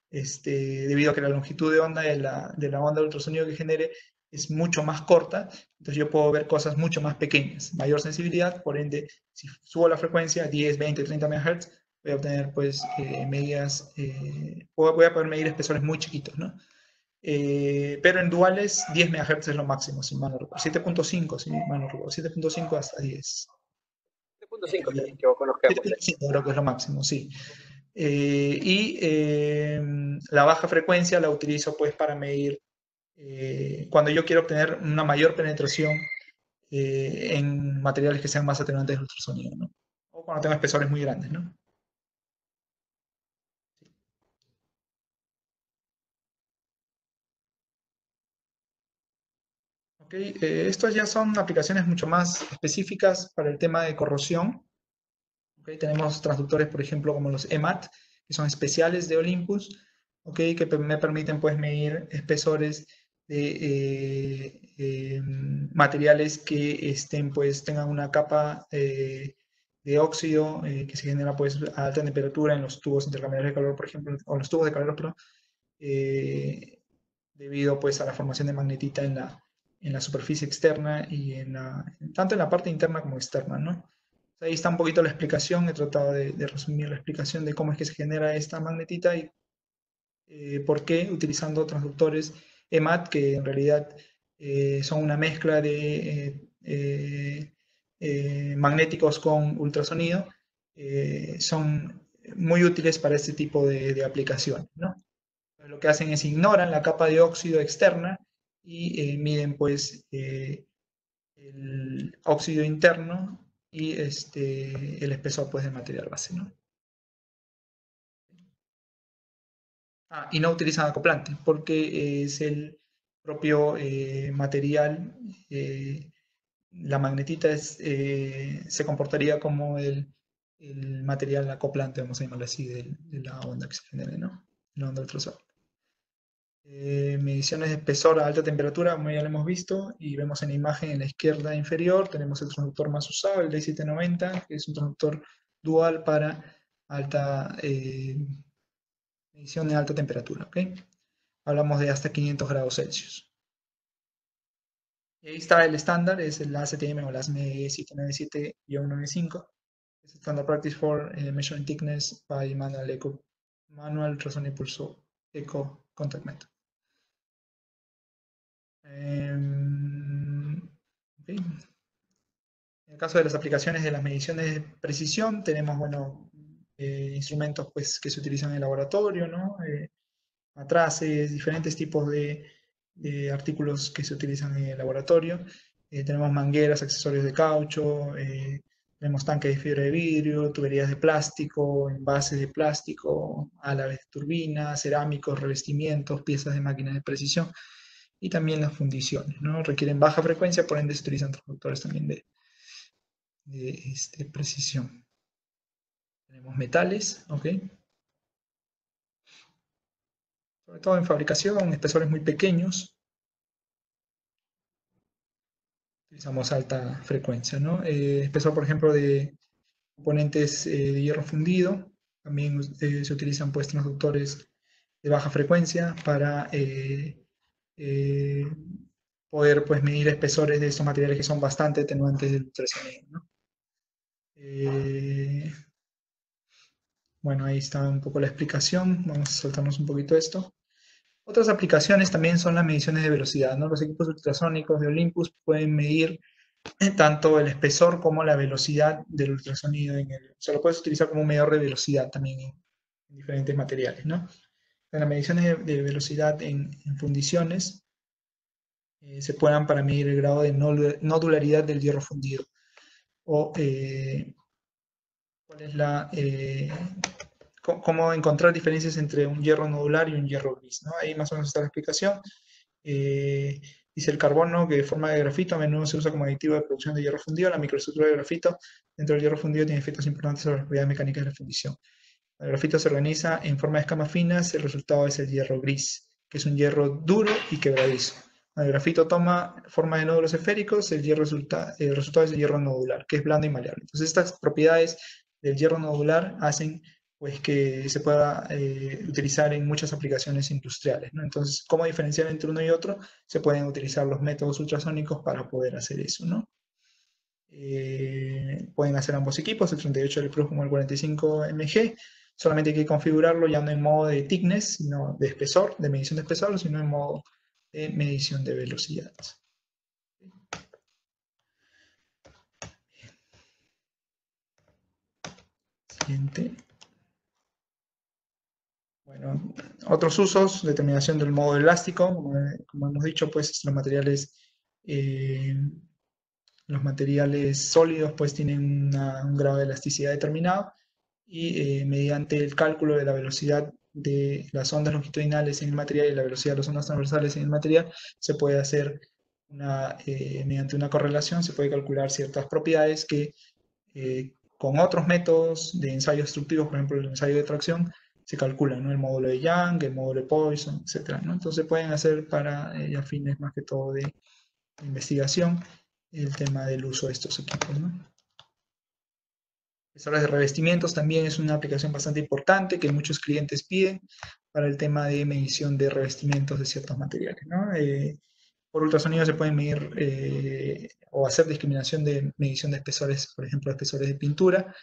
debido a que la longitud de onda de la onda de ultrasonido que genere es mucho más corta, entonces yo puedo ver cosas mucho más pequeñas, mayor sensibilidad, por ende, si subo la frecuencia 10, 20, 30 MHz, voy a obtener pues medidas, voy a poder medir espesores muy chiquitos, ¿no? Pero en duales 10 MHz es lo máximo, si mal no recuerdo. 7.5, si mal no recuerdo. 7.5 hasta 10. 7.5 que conozcamos. 7.5 creo que es lo máximo, sí. La baja frecuencia la utilizo pues para medir cuando yo quiero obtener una mayor penetración en materiales que sean más atenuantes del ultrasonido, ¿no? O cuando tengo espesores muy grandes, ¿no? Okay, estos ya son aplicaciones mucho más específicas para el tema de corrosión. Okay, tenemos transductores, por ejemplo, como los EMAT, que son especiales de Olympus, okay, que me permiten pues, medir espesores de materiales que pues, tengan una capa de óxido que se genera pues, a alta temperatura en los tubos intercambiadores de calor, por ejemplo, o los tubos de calor, perdón, debido pues, a la formación de magnetita en la superficie externa y tanto en la parte interna como externa, ¿no? Ahí está un poquito la explicación, he tratado de resumir la explicación de cómo es que se genera esta magnetita y por qué utilizando transductores EMAT, que en realidad son una mezcla de magnéticos con ultrasonido, son muy útiles para este tipo de aplicaciones, ¿no? Lo que hacen es ignoran la capa de óxido externa y miden pues el óxido interno y el espesor pues, del material base, ¿no? Y no utilizan acoplante porque es el propio material, la magnetita se comportaría como el material acoplante, vamos a llamarlo así, de la onda que se genere, ¿no? La onda ultrasónica. Mediciones de espesor a alta temperatura, como ya lo hemos visto, y vemos en la imagen en la izquierda inferior, tenemos el transductor más usado, el D790, que es un transductor dual para alta medición de alta temperatura, ¿ok? Hablamos de hasta 500 grados Celsius. Y ahí está el estándar, es el ASTM o el ASME 797-95. Es Standard Practice for Measuring Thickness by Manual Resonance Echo Contact Method. Okay. En el caso de las aplicaciones de las mediciones de precisión, tenemos, bueno, instrumentos pues, que se utilizan en el laboratorio, ¿no? Matraces, diferentes tipos de artículos que se utilizan en el laboratorio. Tenemos mangueras, accesorios de caucho, tenemos tanques de fibra de vidrio, tuberías de plástico, envases de plástico, alas de turbinas, cerámicos, revestimientos, piezas de máquinas de precisión y también las fundiciones, ¿no? Requieren baja frecuencia, por ende se utilizan transductores también de precisión. Tenemos metales, ¿ok? Sobre todo en fabricación, espesores muy pequeños. Utilizamos alta frecuencia, ¿no? Espesor, por ejemplo, de componentes de hierro fundido. También se utilizan pues transductores de baja frecuencia para poder pues medir espesores de estos materiales que son bastante atenuantes del ultrasonido, ¿no? Bueno, ahí está un poco la explicación. Vamos a saltarnos un poquito esto. Otras aplicaciones también son las mediciones de velocidad, ¿no? Los equipos ultrasónicos de Olympus pueden medir tanto el espesor como la velocidad del ultrasonido. O sea, lo puedes utilizar como un medidor de velocidad también en diferentes materiales, ¿no? En las mediciones de velocidad en fundiciones se puedan para medir el grado de nodularidad del hierro fundido. O cuál es cómo encontrar diferencias entre un hierro nodular y un hierro gris, ¿no? Ahí más o menos está la explicación. Dice el carbono, que de forma de grafito a menudo se usa como aditivo de producción de hierro fundido. La microestructura de grafito dentro del hierro fundido tiene efectos importantes sobre las propiedades mecánicas de la fundición. El grafito se organiza en forma de escamas finas, el resultado es el hierro gris, que es un hierro duro y quebradizo. Cuando el grafito toma forma de nódulos esféricos, el resultado es el hierro nodular, que es blando y maleable. Entonces estas propiedades del hierro nodular hacen pues, que se pueda utilizar en muchas aplicaciones industriales, ¿no? Entonces, ¿cómo diferenciar entre uno y otro? Se pueden utilizar los métodos ultrasónicos para poder hacer eso, ¿no? Pueden hacer ambos equipos, el 38 del Plus como el 45 MG. Solamente hay que configurarlo ya no en modo de thickness, sino de espesor, de medición de espesor, sino en modo de medición de velocidad. Siguiente. Bueno, otros usos, determinación del modo elástico, como hemos dicho, pues los materiales sólidos pues tienen un grado de elasticidad determinado y mediante el cálculo de la velocidad de las ondas longitudinales en el material y la velocidad de las ondas transversales en el material se puede hacer mediante una correlación, se puede calcular ciertas propiedades que con otros métodos de ensayo destructivo, por ejemplo el ensayo de tracción, se calculan, ¿no? El módulo de Young, el módulo de Poisson, etc., ¿no? Entonces pueden hacer para fines más que todo de investigación el tema del uso de estos equipos, ¿no? Espesores de revestimientos también es una aplicación bastante importante que muchos clientes piden para el tema de medición de revestimientos de ciertos materiales, ¿no? Por ultrasonido se pueden medir o hacer discriminación de medición de espesores, por ejemplo, espesores de pintura.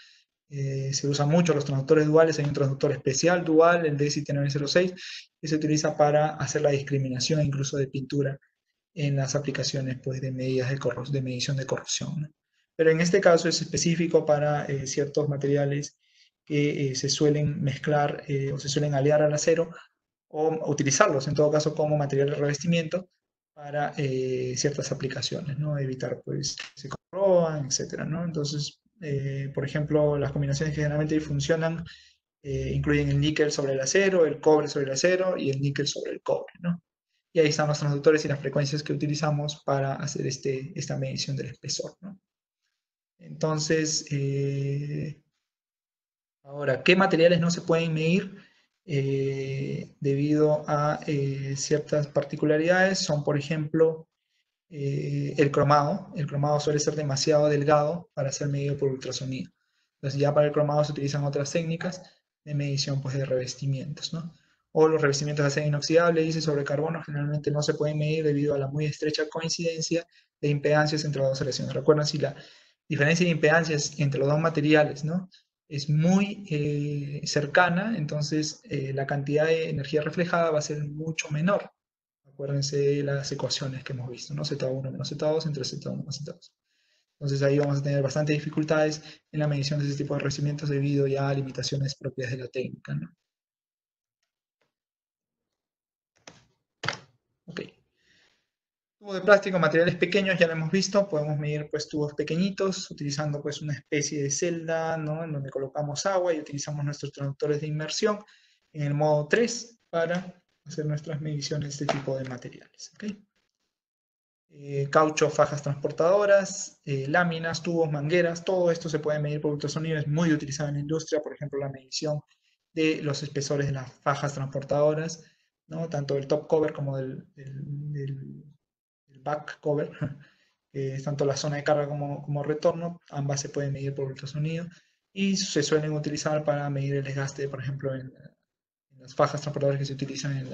Se usan mucho los transductores duales, hay un transductor especial dual, el DSI-906, que se utiliza para hacer la discriminación incluso de pintura en las aplicaciones pues, de medidas de medición de corrosión, ¿no? Pero en este caso es específico para ciertos materiales que se suelen mezclar o se suelen aliar al acero o utilizarlos en todo caso como material de revestimiento para ciertas aplicaciones, ¿no? Evitar pues que se corroan, etcétera, ¿no? Entonces, por ejemplo, las combinaciones que generalmente funcionan incluyen el níquel sobre el acero, el cobre sobre el acero y el níquel sobre el cobre, ¿no? Y ahí están los transductores y las frecuencias que utilizamos para hacer esta medición del espesor, ¿no? Entonces, ahora, ¿qué materiales no se pueden medir debido a ciertas particularidades? Son, por ejemplo, el cromado. El cromado suele ser demasiado delgado para ser medido por ultrasonido. Entonces ya para el cromado se utilizan otras técnicas de medición pues, de revestimientos, ¿no? O los revestimientos de acero inoxidable, dice, sobre carbono, generalmente no se pueden medir debido a la muy estrecha coincidencia de impedancias entre las dos aleaciones. Recuerden, si la diferencia de impedancias entre los dos materiales, ¿no?, es muy cercana, entonces la cantidad de energía reflejada va a ser mucho menor. Acuérdense de las ecuaciones que hemos visto, ¿no? Z1 menos Z2 entre Z1 más Z2. Entonces ahí vamos a tener bastantes dificultades en la medición de ese tipo de revestimientos debido ya a limitaciones propias de la técnica, ¿no? Ok. Tubo de plástico, materiales pequeños, ya lo hemos visto, podemos medir pues tubos pequeñitos utilizando pues una especie de celda, ¿no?, en donde colocamos agua y utilizamos nuestros traductores de inmersión en el modo 3 para hacer nuestras mediciones de este tipo de materiales, ¿ok? Caucho, fajas transportadoras, láminas, tubos, mangueras, todo esto se puede medir por ultrasonido, es muy utilizado en la industria, por ejemplo, la medición de los espesores de las fajas transportadoras, ¿no?, tanto del top cover como del back cover, tanto la zona de carga como retorno, ambas se pueden medir por ultrasonido y se suelen utilizar para medir el desgaste, por ejemplo, en las fajas transportadoras que se utilizan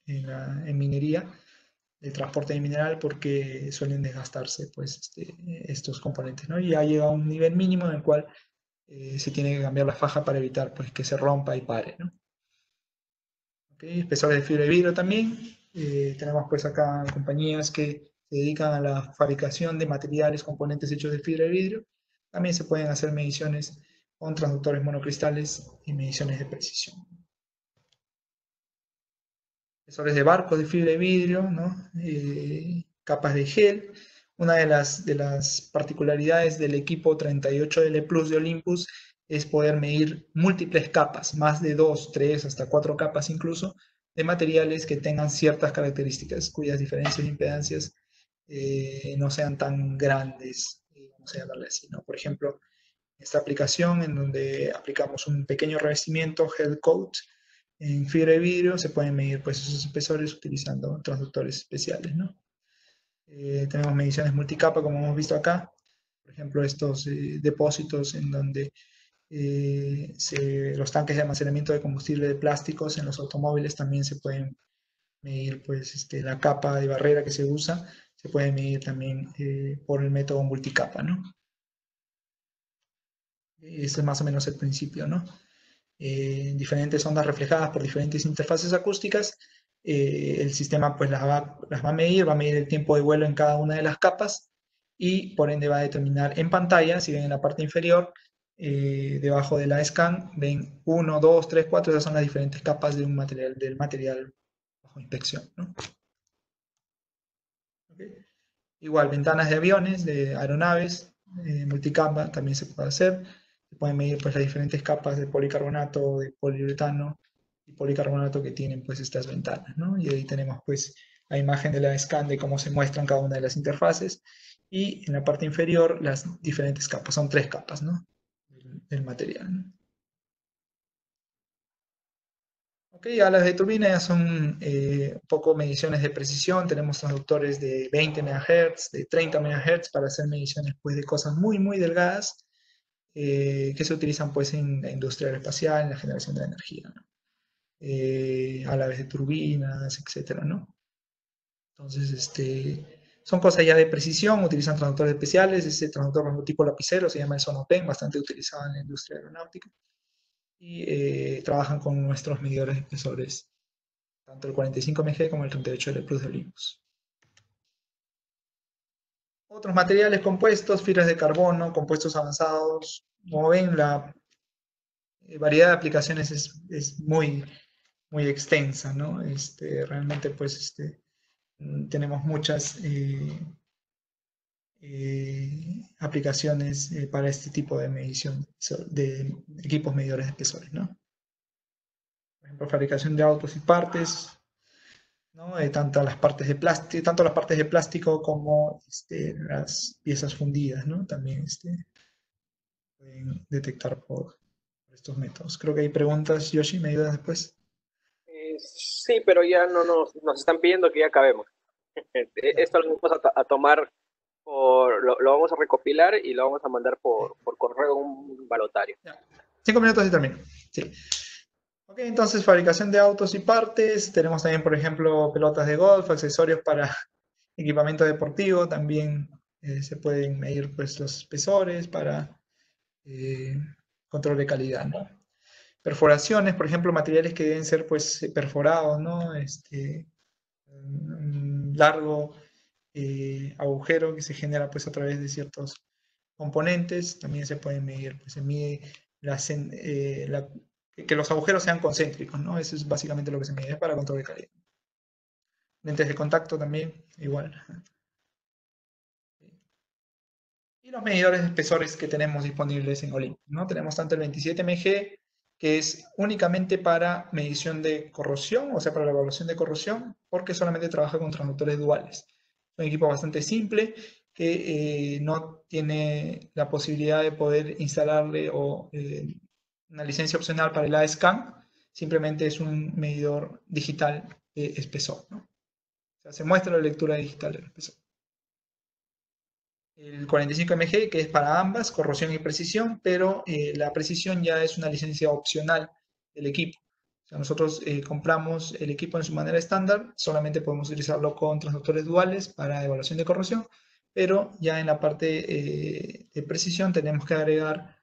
en minería, de transporte de mineral, porque suelen desgastarse pues, estos componentes, ¿no? Y ya llega a un nivel mínimo en el cual se tiene que cambiar la faja para evitar pues, que se rompa y pare, ¿no? ¿Okay? Espesores de fibra de vidrio también. Tenemos pues acá compañías que se dedican a la fabricación de materiales, componentes hechos de fibra de vidrio. También se pueden hacer mediciones con transductores monocristales y mediciones de precisión. Espesores de barcos de fibra de vidrio, ¿no? Capas de gel. Una de las particularidades del equipo 38L Plus de Olympus es poder medir múltiples capas, más de 2, 3, hasta 4 capas incluso, de materiales que tengan ciertas características, cuyas diferencias de impedancias no sean tan grandes, vamos a llamarle así, ¿no? Por ejemplo, esta aplicación en donde aplicamos un pequeño revestimiento, Gel Coat, en fibra de vidrio, se pueden medir pues, esos espesores utilizando transductores especiales, ¿no? Tenemos mediciones multicapa, como hemos visto acá. Por ejemplo, estos depósitos en donde los tanques de almacenamiento de combustible de plásticos en los automóviles también se pueden medir, pues, la capa de barrera que se usa, se puede medir también por el método multicapa, ¿no? Ese es más o menos el principio, ¿no? Diferentes ondas reflejadas por diferentes interfaces acústicas, el sistema pues las va a medir, va a medir el tiempo de vuelo en cada una de las capas y por ende va a determinar en pantalla, si ven en la parte inferior, debajo de la scan, ven 1, 2, 3, 4, esas son las diferentes capas del material bajo inspección, ¿no? Okay. Igual, ventanas de aviones, de aeronaves, multicapa también se puede hacer. Se pueden medir pues, las diferentes capas de policarbonato, de poliuretano y policarbonato que tienen pues, estas ventanas, ¿no? Y ahí tenemos pues, la imagen de la scan de cómo se muestran cada una de las interfaces. Y en la parte inferior, las diferentes capas. Son 3 capas, ¿no?, del material, ¿no? Ok, a las de turbina ya son un poco mediciones de precisión. Tenemos transductores de 20 MHz, de 30 MHz para hacer mediciones pues, de cosas muy, muy delgadas que se utilizan pues, en la industria aeroespacial, en la generación de energía, ¿no? A la vez de turbinas, etcétera, ¿no? Entonces, son cosas ya de precisión, utilizan transductores especiales. Ese transductor tipo lapicero se llama el Sonopen, bastante utilizado en la industria aeronáutica. Y trabajan con nuestros medidores de espesores, tanto el 45 MG como el 38L Plus de Olympus. Otros materiales compuestos, fibras de carbono, compuestos avanzados. Como ven, la variedad de aplicaciones es muy, muy extensa, ¿no? Realmente, pues, tenemos muchas aplicaciones para este tipo de medición de equipos medidores de espesores, ¿no? Por ejemplo, fabricación de autos y partes, ¿no? Tanto las partes de plástico como las piezas fundidas, ¿no? También pueden detectar por estos métodos. Creo que hay preguntas, Yoshi, ¿me ayudas después? Sí, pero ya no nos están pidiendo que ya acabemos. Esto lo vamos a tomar lo vamos a recopilar y lo vamos a mandar por correo un balotario. Ya. 5 minutos y termino. Sí. Ok, entonces fabricación de autos y partes. Tenemos también, por ejemplo, pelotas de golf, accesorios para equipamiento deportivo. También se pueden medir pues, los espesores para control de calidad, ¿no? Perforaciones, por ejemplo, materiales que deben ser pues perforados, ¿no? Un largo agujero que se genera pues a través de ciertos componentes, también se pueden medir, pues se mide que los agujeros sean concéntricos, ¿no? Eso es básicamente lo que se mide para control de calidad. Lentes de contacto también, igual. Y los medidores de espesores que tenemos disponibles en Olympus, ¿no? Tenemos tanto el 27 mg, que es únicamente para medición de corrosión, o sea, para la evaluación de corrosión, porque solamente trabaja con transductores duales. Es un equipo bastante simple que no tiene la posibilidad de poder instalarle una licencia opcional para el ASCAN, simplemente es un medidor digital de espesor, ¿no? O sea, se muestra la lectura digital del espesor. El 45 mg, que es para ambas, corrosión y precisión, pero la precisión ya es una licencia opcional del equipo. O sea, nosotros compramos el equipo en su manera estándar, solamente podemos utilizarlo con transductores duales para evaluación de corrosión, pero ya en la parte de precisión tenemos que agregar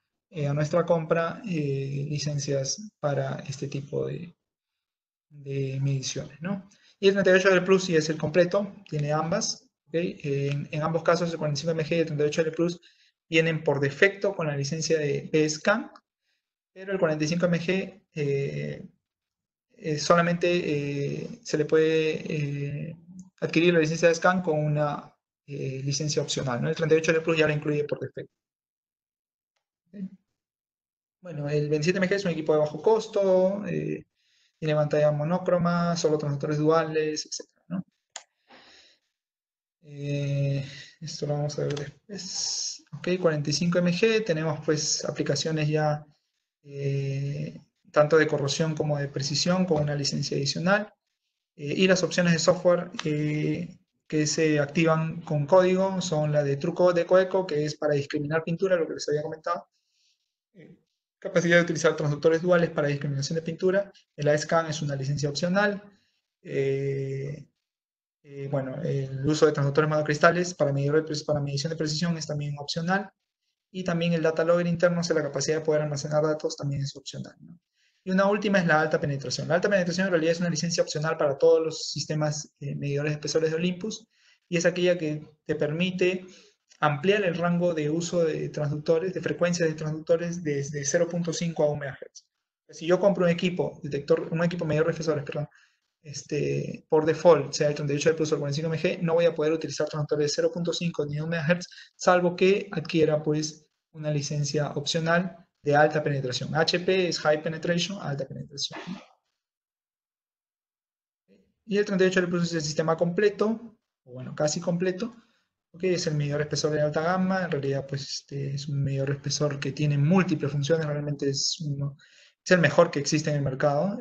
a nuestra compra licencias para este tipo de mediciones, ¿no? Y el 38L Plus sí es el completo, tiene ambas, ¿okay? En ambos casos el 45 mg y el 38L Plus vienen por defecto con la licencia de PSCAN, pero el 45 mg solamente se le puede adquirir la licencia de SCAN con una licencia opcional, ¿no? El 38L Plus ya la incluye por defecto. ¿Okay? Bueno, el 27 mg es un equipo de bajo costo, tiene pantalla monócroma, solo transductores duales, etc., ¿no? Esto lo vamos a ver después. Ok, 45 mg, tenemos pues aplicaciones ya tanto de corrosión como de precisión con una licencia adicional. Y las opciones de software que se activan con código son la de TrueCode de Coeco, que es para discriminar pintura, lo que les había comentado. Capacidad de utilizar transductores duales para discriminación de pintura. El ASCAN es una licencia opcional. Bueno, el uso de transductores monocristales para medición de precisión es también opcional. Y también el data logger interno, o sea, la capacidad de poder almacenar datos, también es opcional, ¿no? Y una última es la alta penetración. La alta penetración en realidad es una licencia opcional para todos los sistemas medidores de espesores de Olympus y es aquella que te permite ampliar el rango de uso de transductores, de frecuencias de transductores desde 0.5 a 1 MHz. Si yo compro un equipo medidor de espesores, perdón, por default, sea el 38 Plus o el 45 mg, no voy a poder utilizar transductores de 0.5 ni 1 MHz, salvo que adquiera pues una licencia opcional de alta penetración. HP es High Penetration, alta penetración. Y el 38 Plus es el sistema completo, o bueno, casi completo. Okay, es el medidor espesor de alta gama. En realidad, pues es un medidor espesor que tiene múltiples funciones. Realmente es el mejor que existe en el mercado.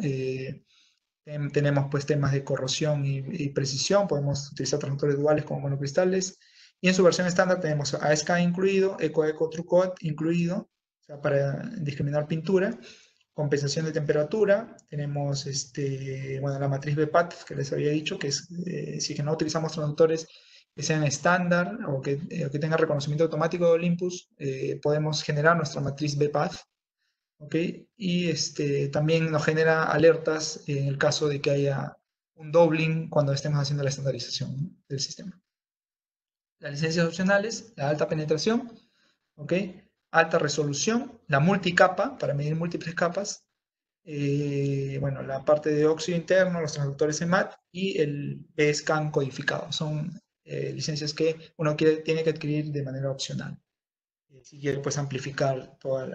Tenemos pues temas de corrosión y precisión, podemos utilizar transductores duales como monocristales, y en su versión estándar tenemos ASCAN incluido, EcoEco TrueCode incluido, o sea, para discriminar pintura, compensación de temperatura, tenemos bueno, la matriz BPAT que les había dicho, que es si que no utilizamos transductores que sean estándar o que tengan reconocimiento automático de Olympus, podemos generar nuestra matriz BPAT. ¿Okay? Y también nos genera alertas en el caso de que haya un doubling cuando estemos haciendo la estandarización, ¿no?, del sistema. Las licencias opcionales, la alta penetración, ¿okay?, alta resolución, la multicapa para medir múltiples capas, bueno, la parte de óxido interno, los transductores EMAT y el PSCAN codificado. Son licencias que uno tiene que adquirir de manera opcional. Si quiere pues amplificar todas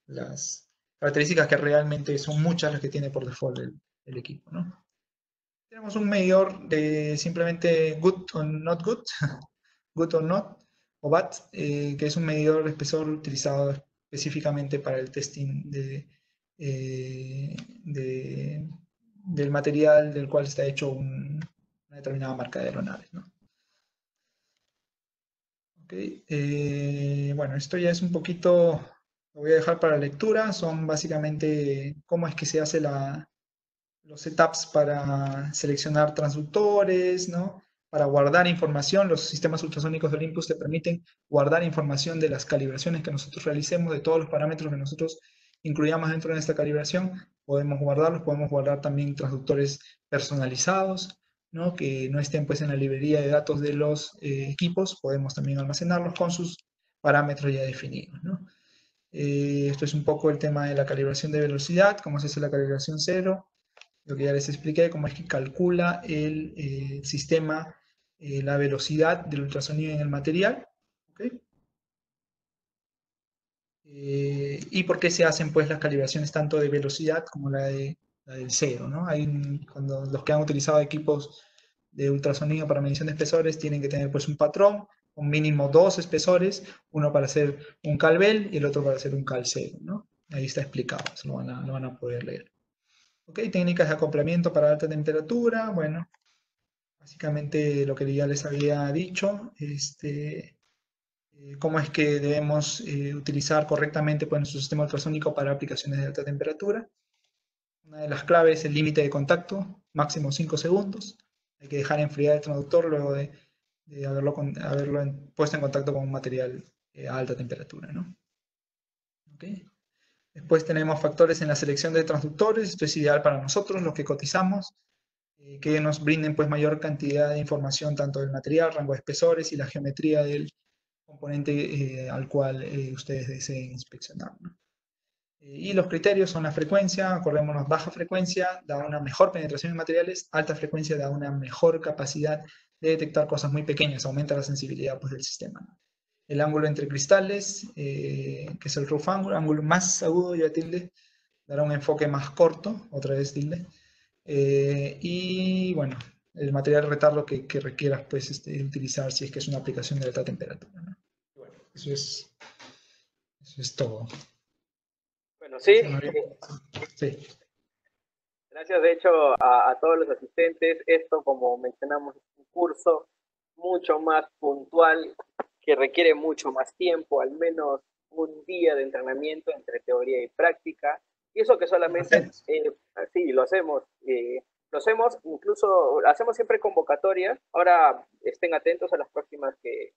las características que realmente son muchas las que tiene por default el equipo, ¿no? Tenemos un medidor de simplemente good or not good, good or not, o bad, que es un medidor de espesor utilizado específicamente para el testing del material del cual está hecho una determinada marca de aeronaves, ¿no? Ok, bueno, esto ya es un poquito, lo voy a dejar para lectura, son básicamente cómo es que se hace los setups para seleccionar transductores, ¿no? Para guardar información, los sistemas ultrasónicos de Olympus te permiten guardar información de las calibraciones que nosotros realicemos, de todos los parámetros que nosotros incluyamos dentro de esta calibración, podemos guardarlos, podemos guardar también transductores personalizados, ¿no? Que no estén pues en la librería de datos de los equipos, podemos también almacenarlos con sus parámetros ya definidos, ¿no? Esto es un poco el tema de la calibración de velocidad, cómo se hace la calibración cero, lo que ya les expliqué, cómo es que calcula el sistema la velocidad del ultrasonido en el material. ¿Okay? Y por qué se hacen pues las calibraciones tanto de velocidad como la del cero, ¿no? Cuando los que han utilizado equipos de ultrasonido para medición de espesores tienen que tener pues un patrón, un mínimo dos espesores, uno para hacer un calvel y el otro para hacer un cal cero, ¿no? Ahí está explicado, eso lo van a poder leer. Ok, técnicas de acoplamiento para alta temperatura, bueno, básicamente lo que ya les había dicho, cómo es que debemos utilizar correctamente pues, nuestro sistema ultrasónico para aplicaciones de alta temperatura. Una de las claves es el límite de contacto, máximo 5 segundos. Hay que dejar enfriar el transductor luego de haberlo puesto en contacto con un material a alta temperatura, ¿no? Okay. Después tenemos factores en la selección de transductores. Esto es ideal para nosotros, los que cotizamos, que nos brinden pues, mayor cantidad de información tanto del material, rango de espesores y la geometría del componente al cual ustedes deseen inspeccionar, ¿no? Y los criterios son la frecuencia, acordémonos, baja frecuencia da una mejor penetración en materiales, alta frecuencia da una mejor capacidad de detectar cosas muy pequeñas, aumenta la sensibilidad pues, del sistema, ¿no? El ángulo entre cristales, que es el rough angle, ángulo más agudo, ya tilde, dará un enfoque más corto, otra vez tilde, y bueno, el material retardo que requieras pues, utilizar si es que es una aplicación de alta temperatura, ¿no? Bueno, eso es todo. Bueno, sí. Sí. Gracias, de hecho, a todos los asistentes. Esto, como mencionamos, es un curso mucho más puntual, que requiere mucho más tiempo, al menos un día de entrenamiento entre teoría y práctica. Y eso que solamente, sí, lo hacemos. Lo hacemos, incluso hacemos siempre convocatorias. Ahora estén atentos a las próximas que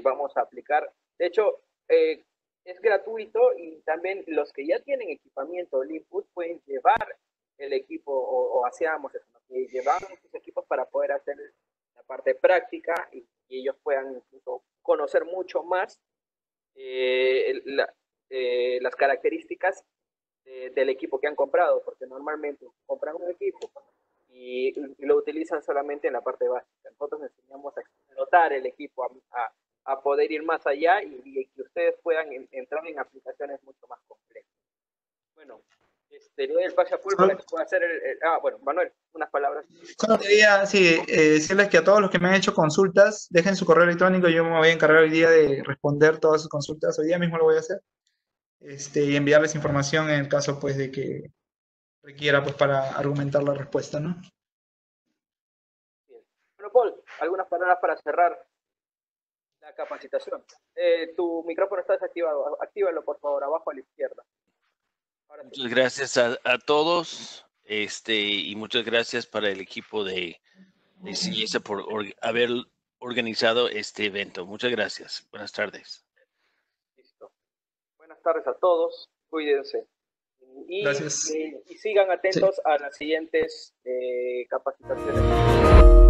vamos a aplicar. De hecho, es gratuito y también los que ya tienen equipamiento Olympus pueden llevar el equipo o hacíamos eso, ¿no? Que llevaban sus equipos para poder hacer la parte práctica y ellos puedan incluso conocer mucho más las características del equipo que han comprado, porque normalmente compran un equipo y lo utilizan solamente en la parte básica. Nosotros enseñamos a explotar el equipo, a poder ir más allá y que ustedes puedan entrar en aplicaciones mucho más complejas. Bueno, le doy el pase a Paul para que pueda hacer bueno, Manuel, unas palabras. Solo quería decirles que a todos los que me han hecho consultas, dejen su correo electrónico, yo me voy a encargar hoy día de responder todas sus consultas, hoy día mismo lo voy a hacer, y enviarles información en el caso pues de que requiera pues para argumentar la respuesta, ¿no? Bien. Bueno, Paul, algunas palabras para cerrar la capacitación. Tu micrófono está desactivado, actívalo por favor, abajo a la izquierda. Muchas gracias a todos, y muchas gracias para el equipo de CIESA por haber organizado este evento. Muchas gracias. Buenas tardes. Listo. Buenas tardes a todos. Cuídense. Y sigan atentos a las siguientes capacitaciones.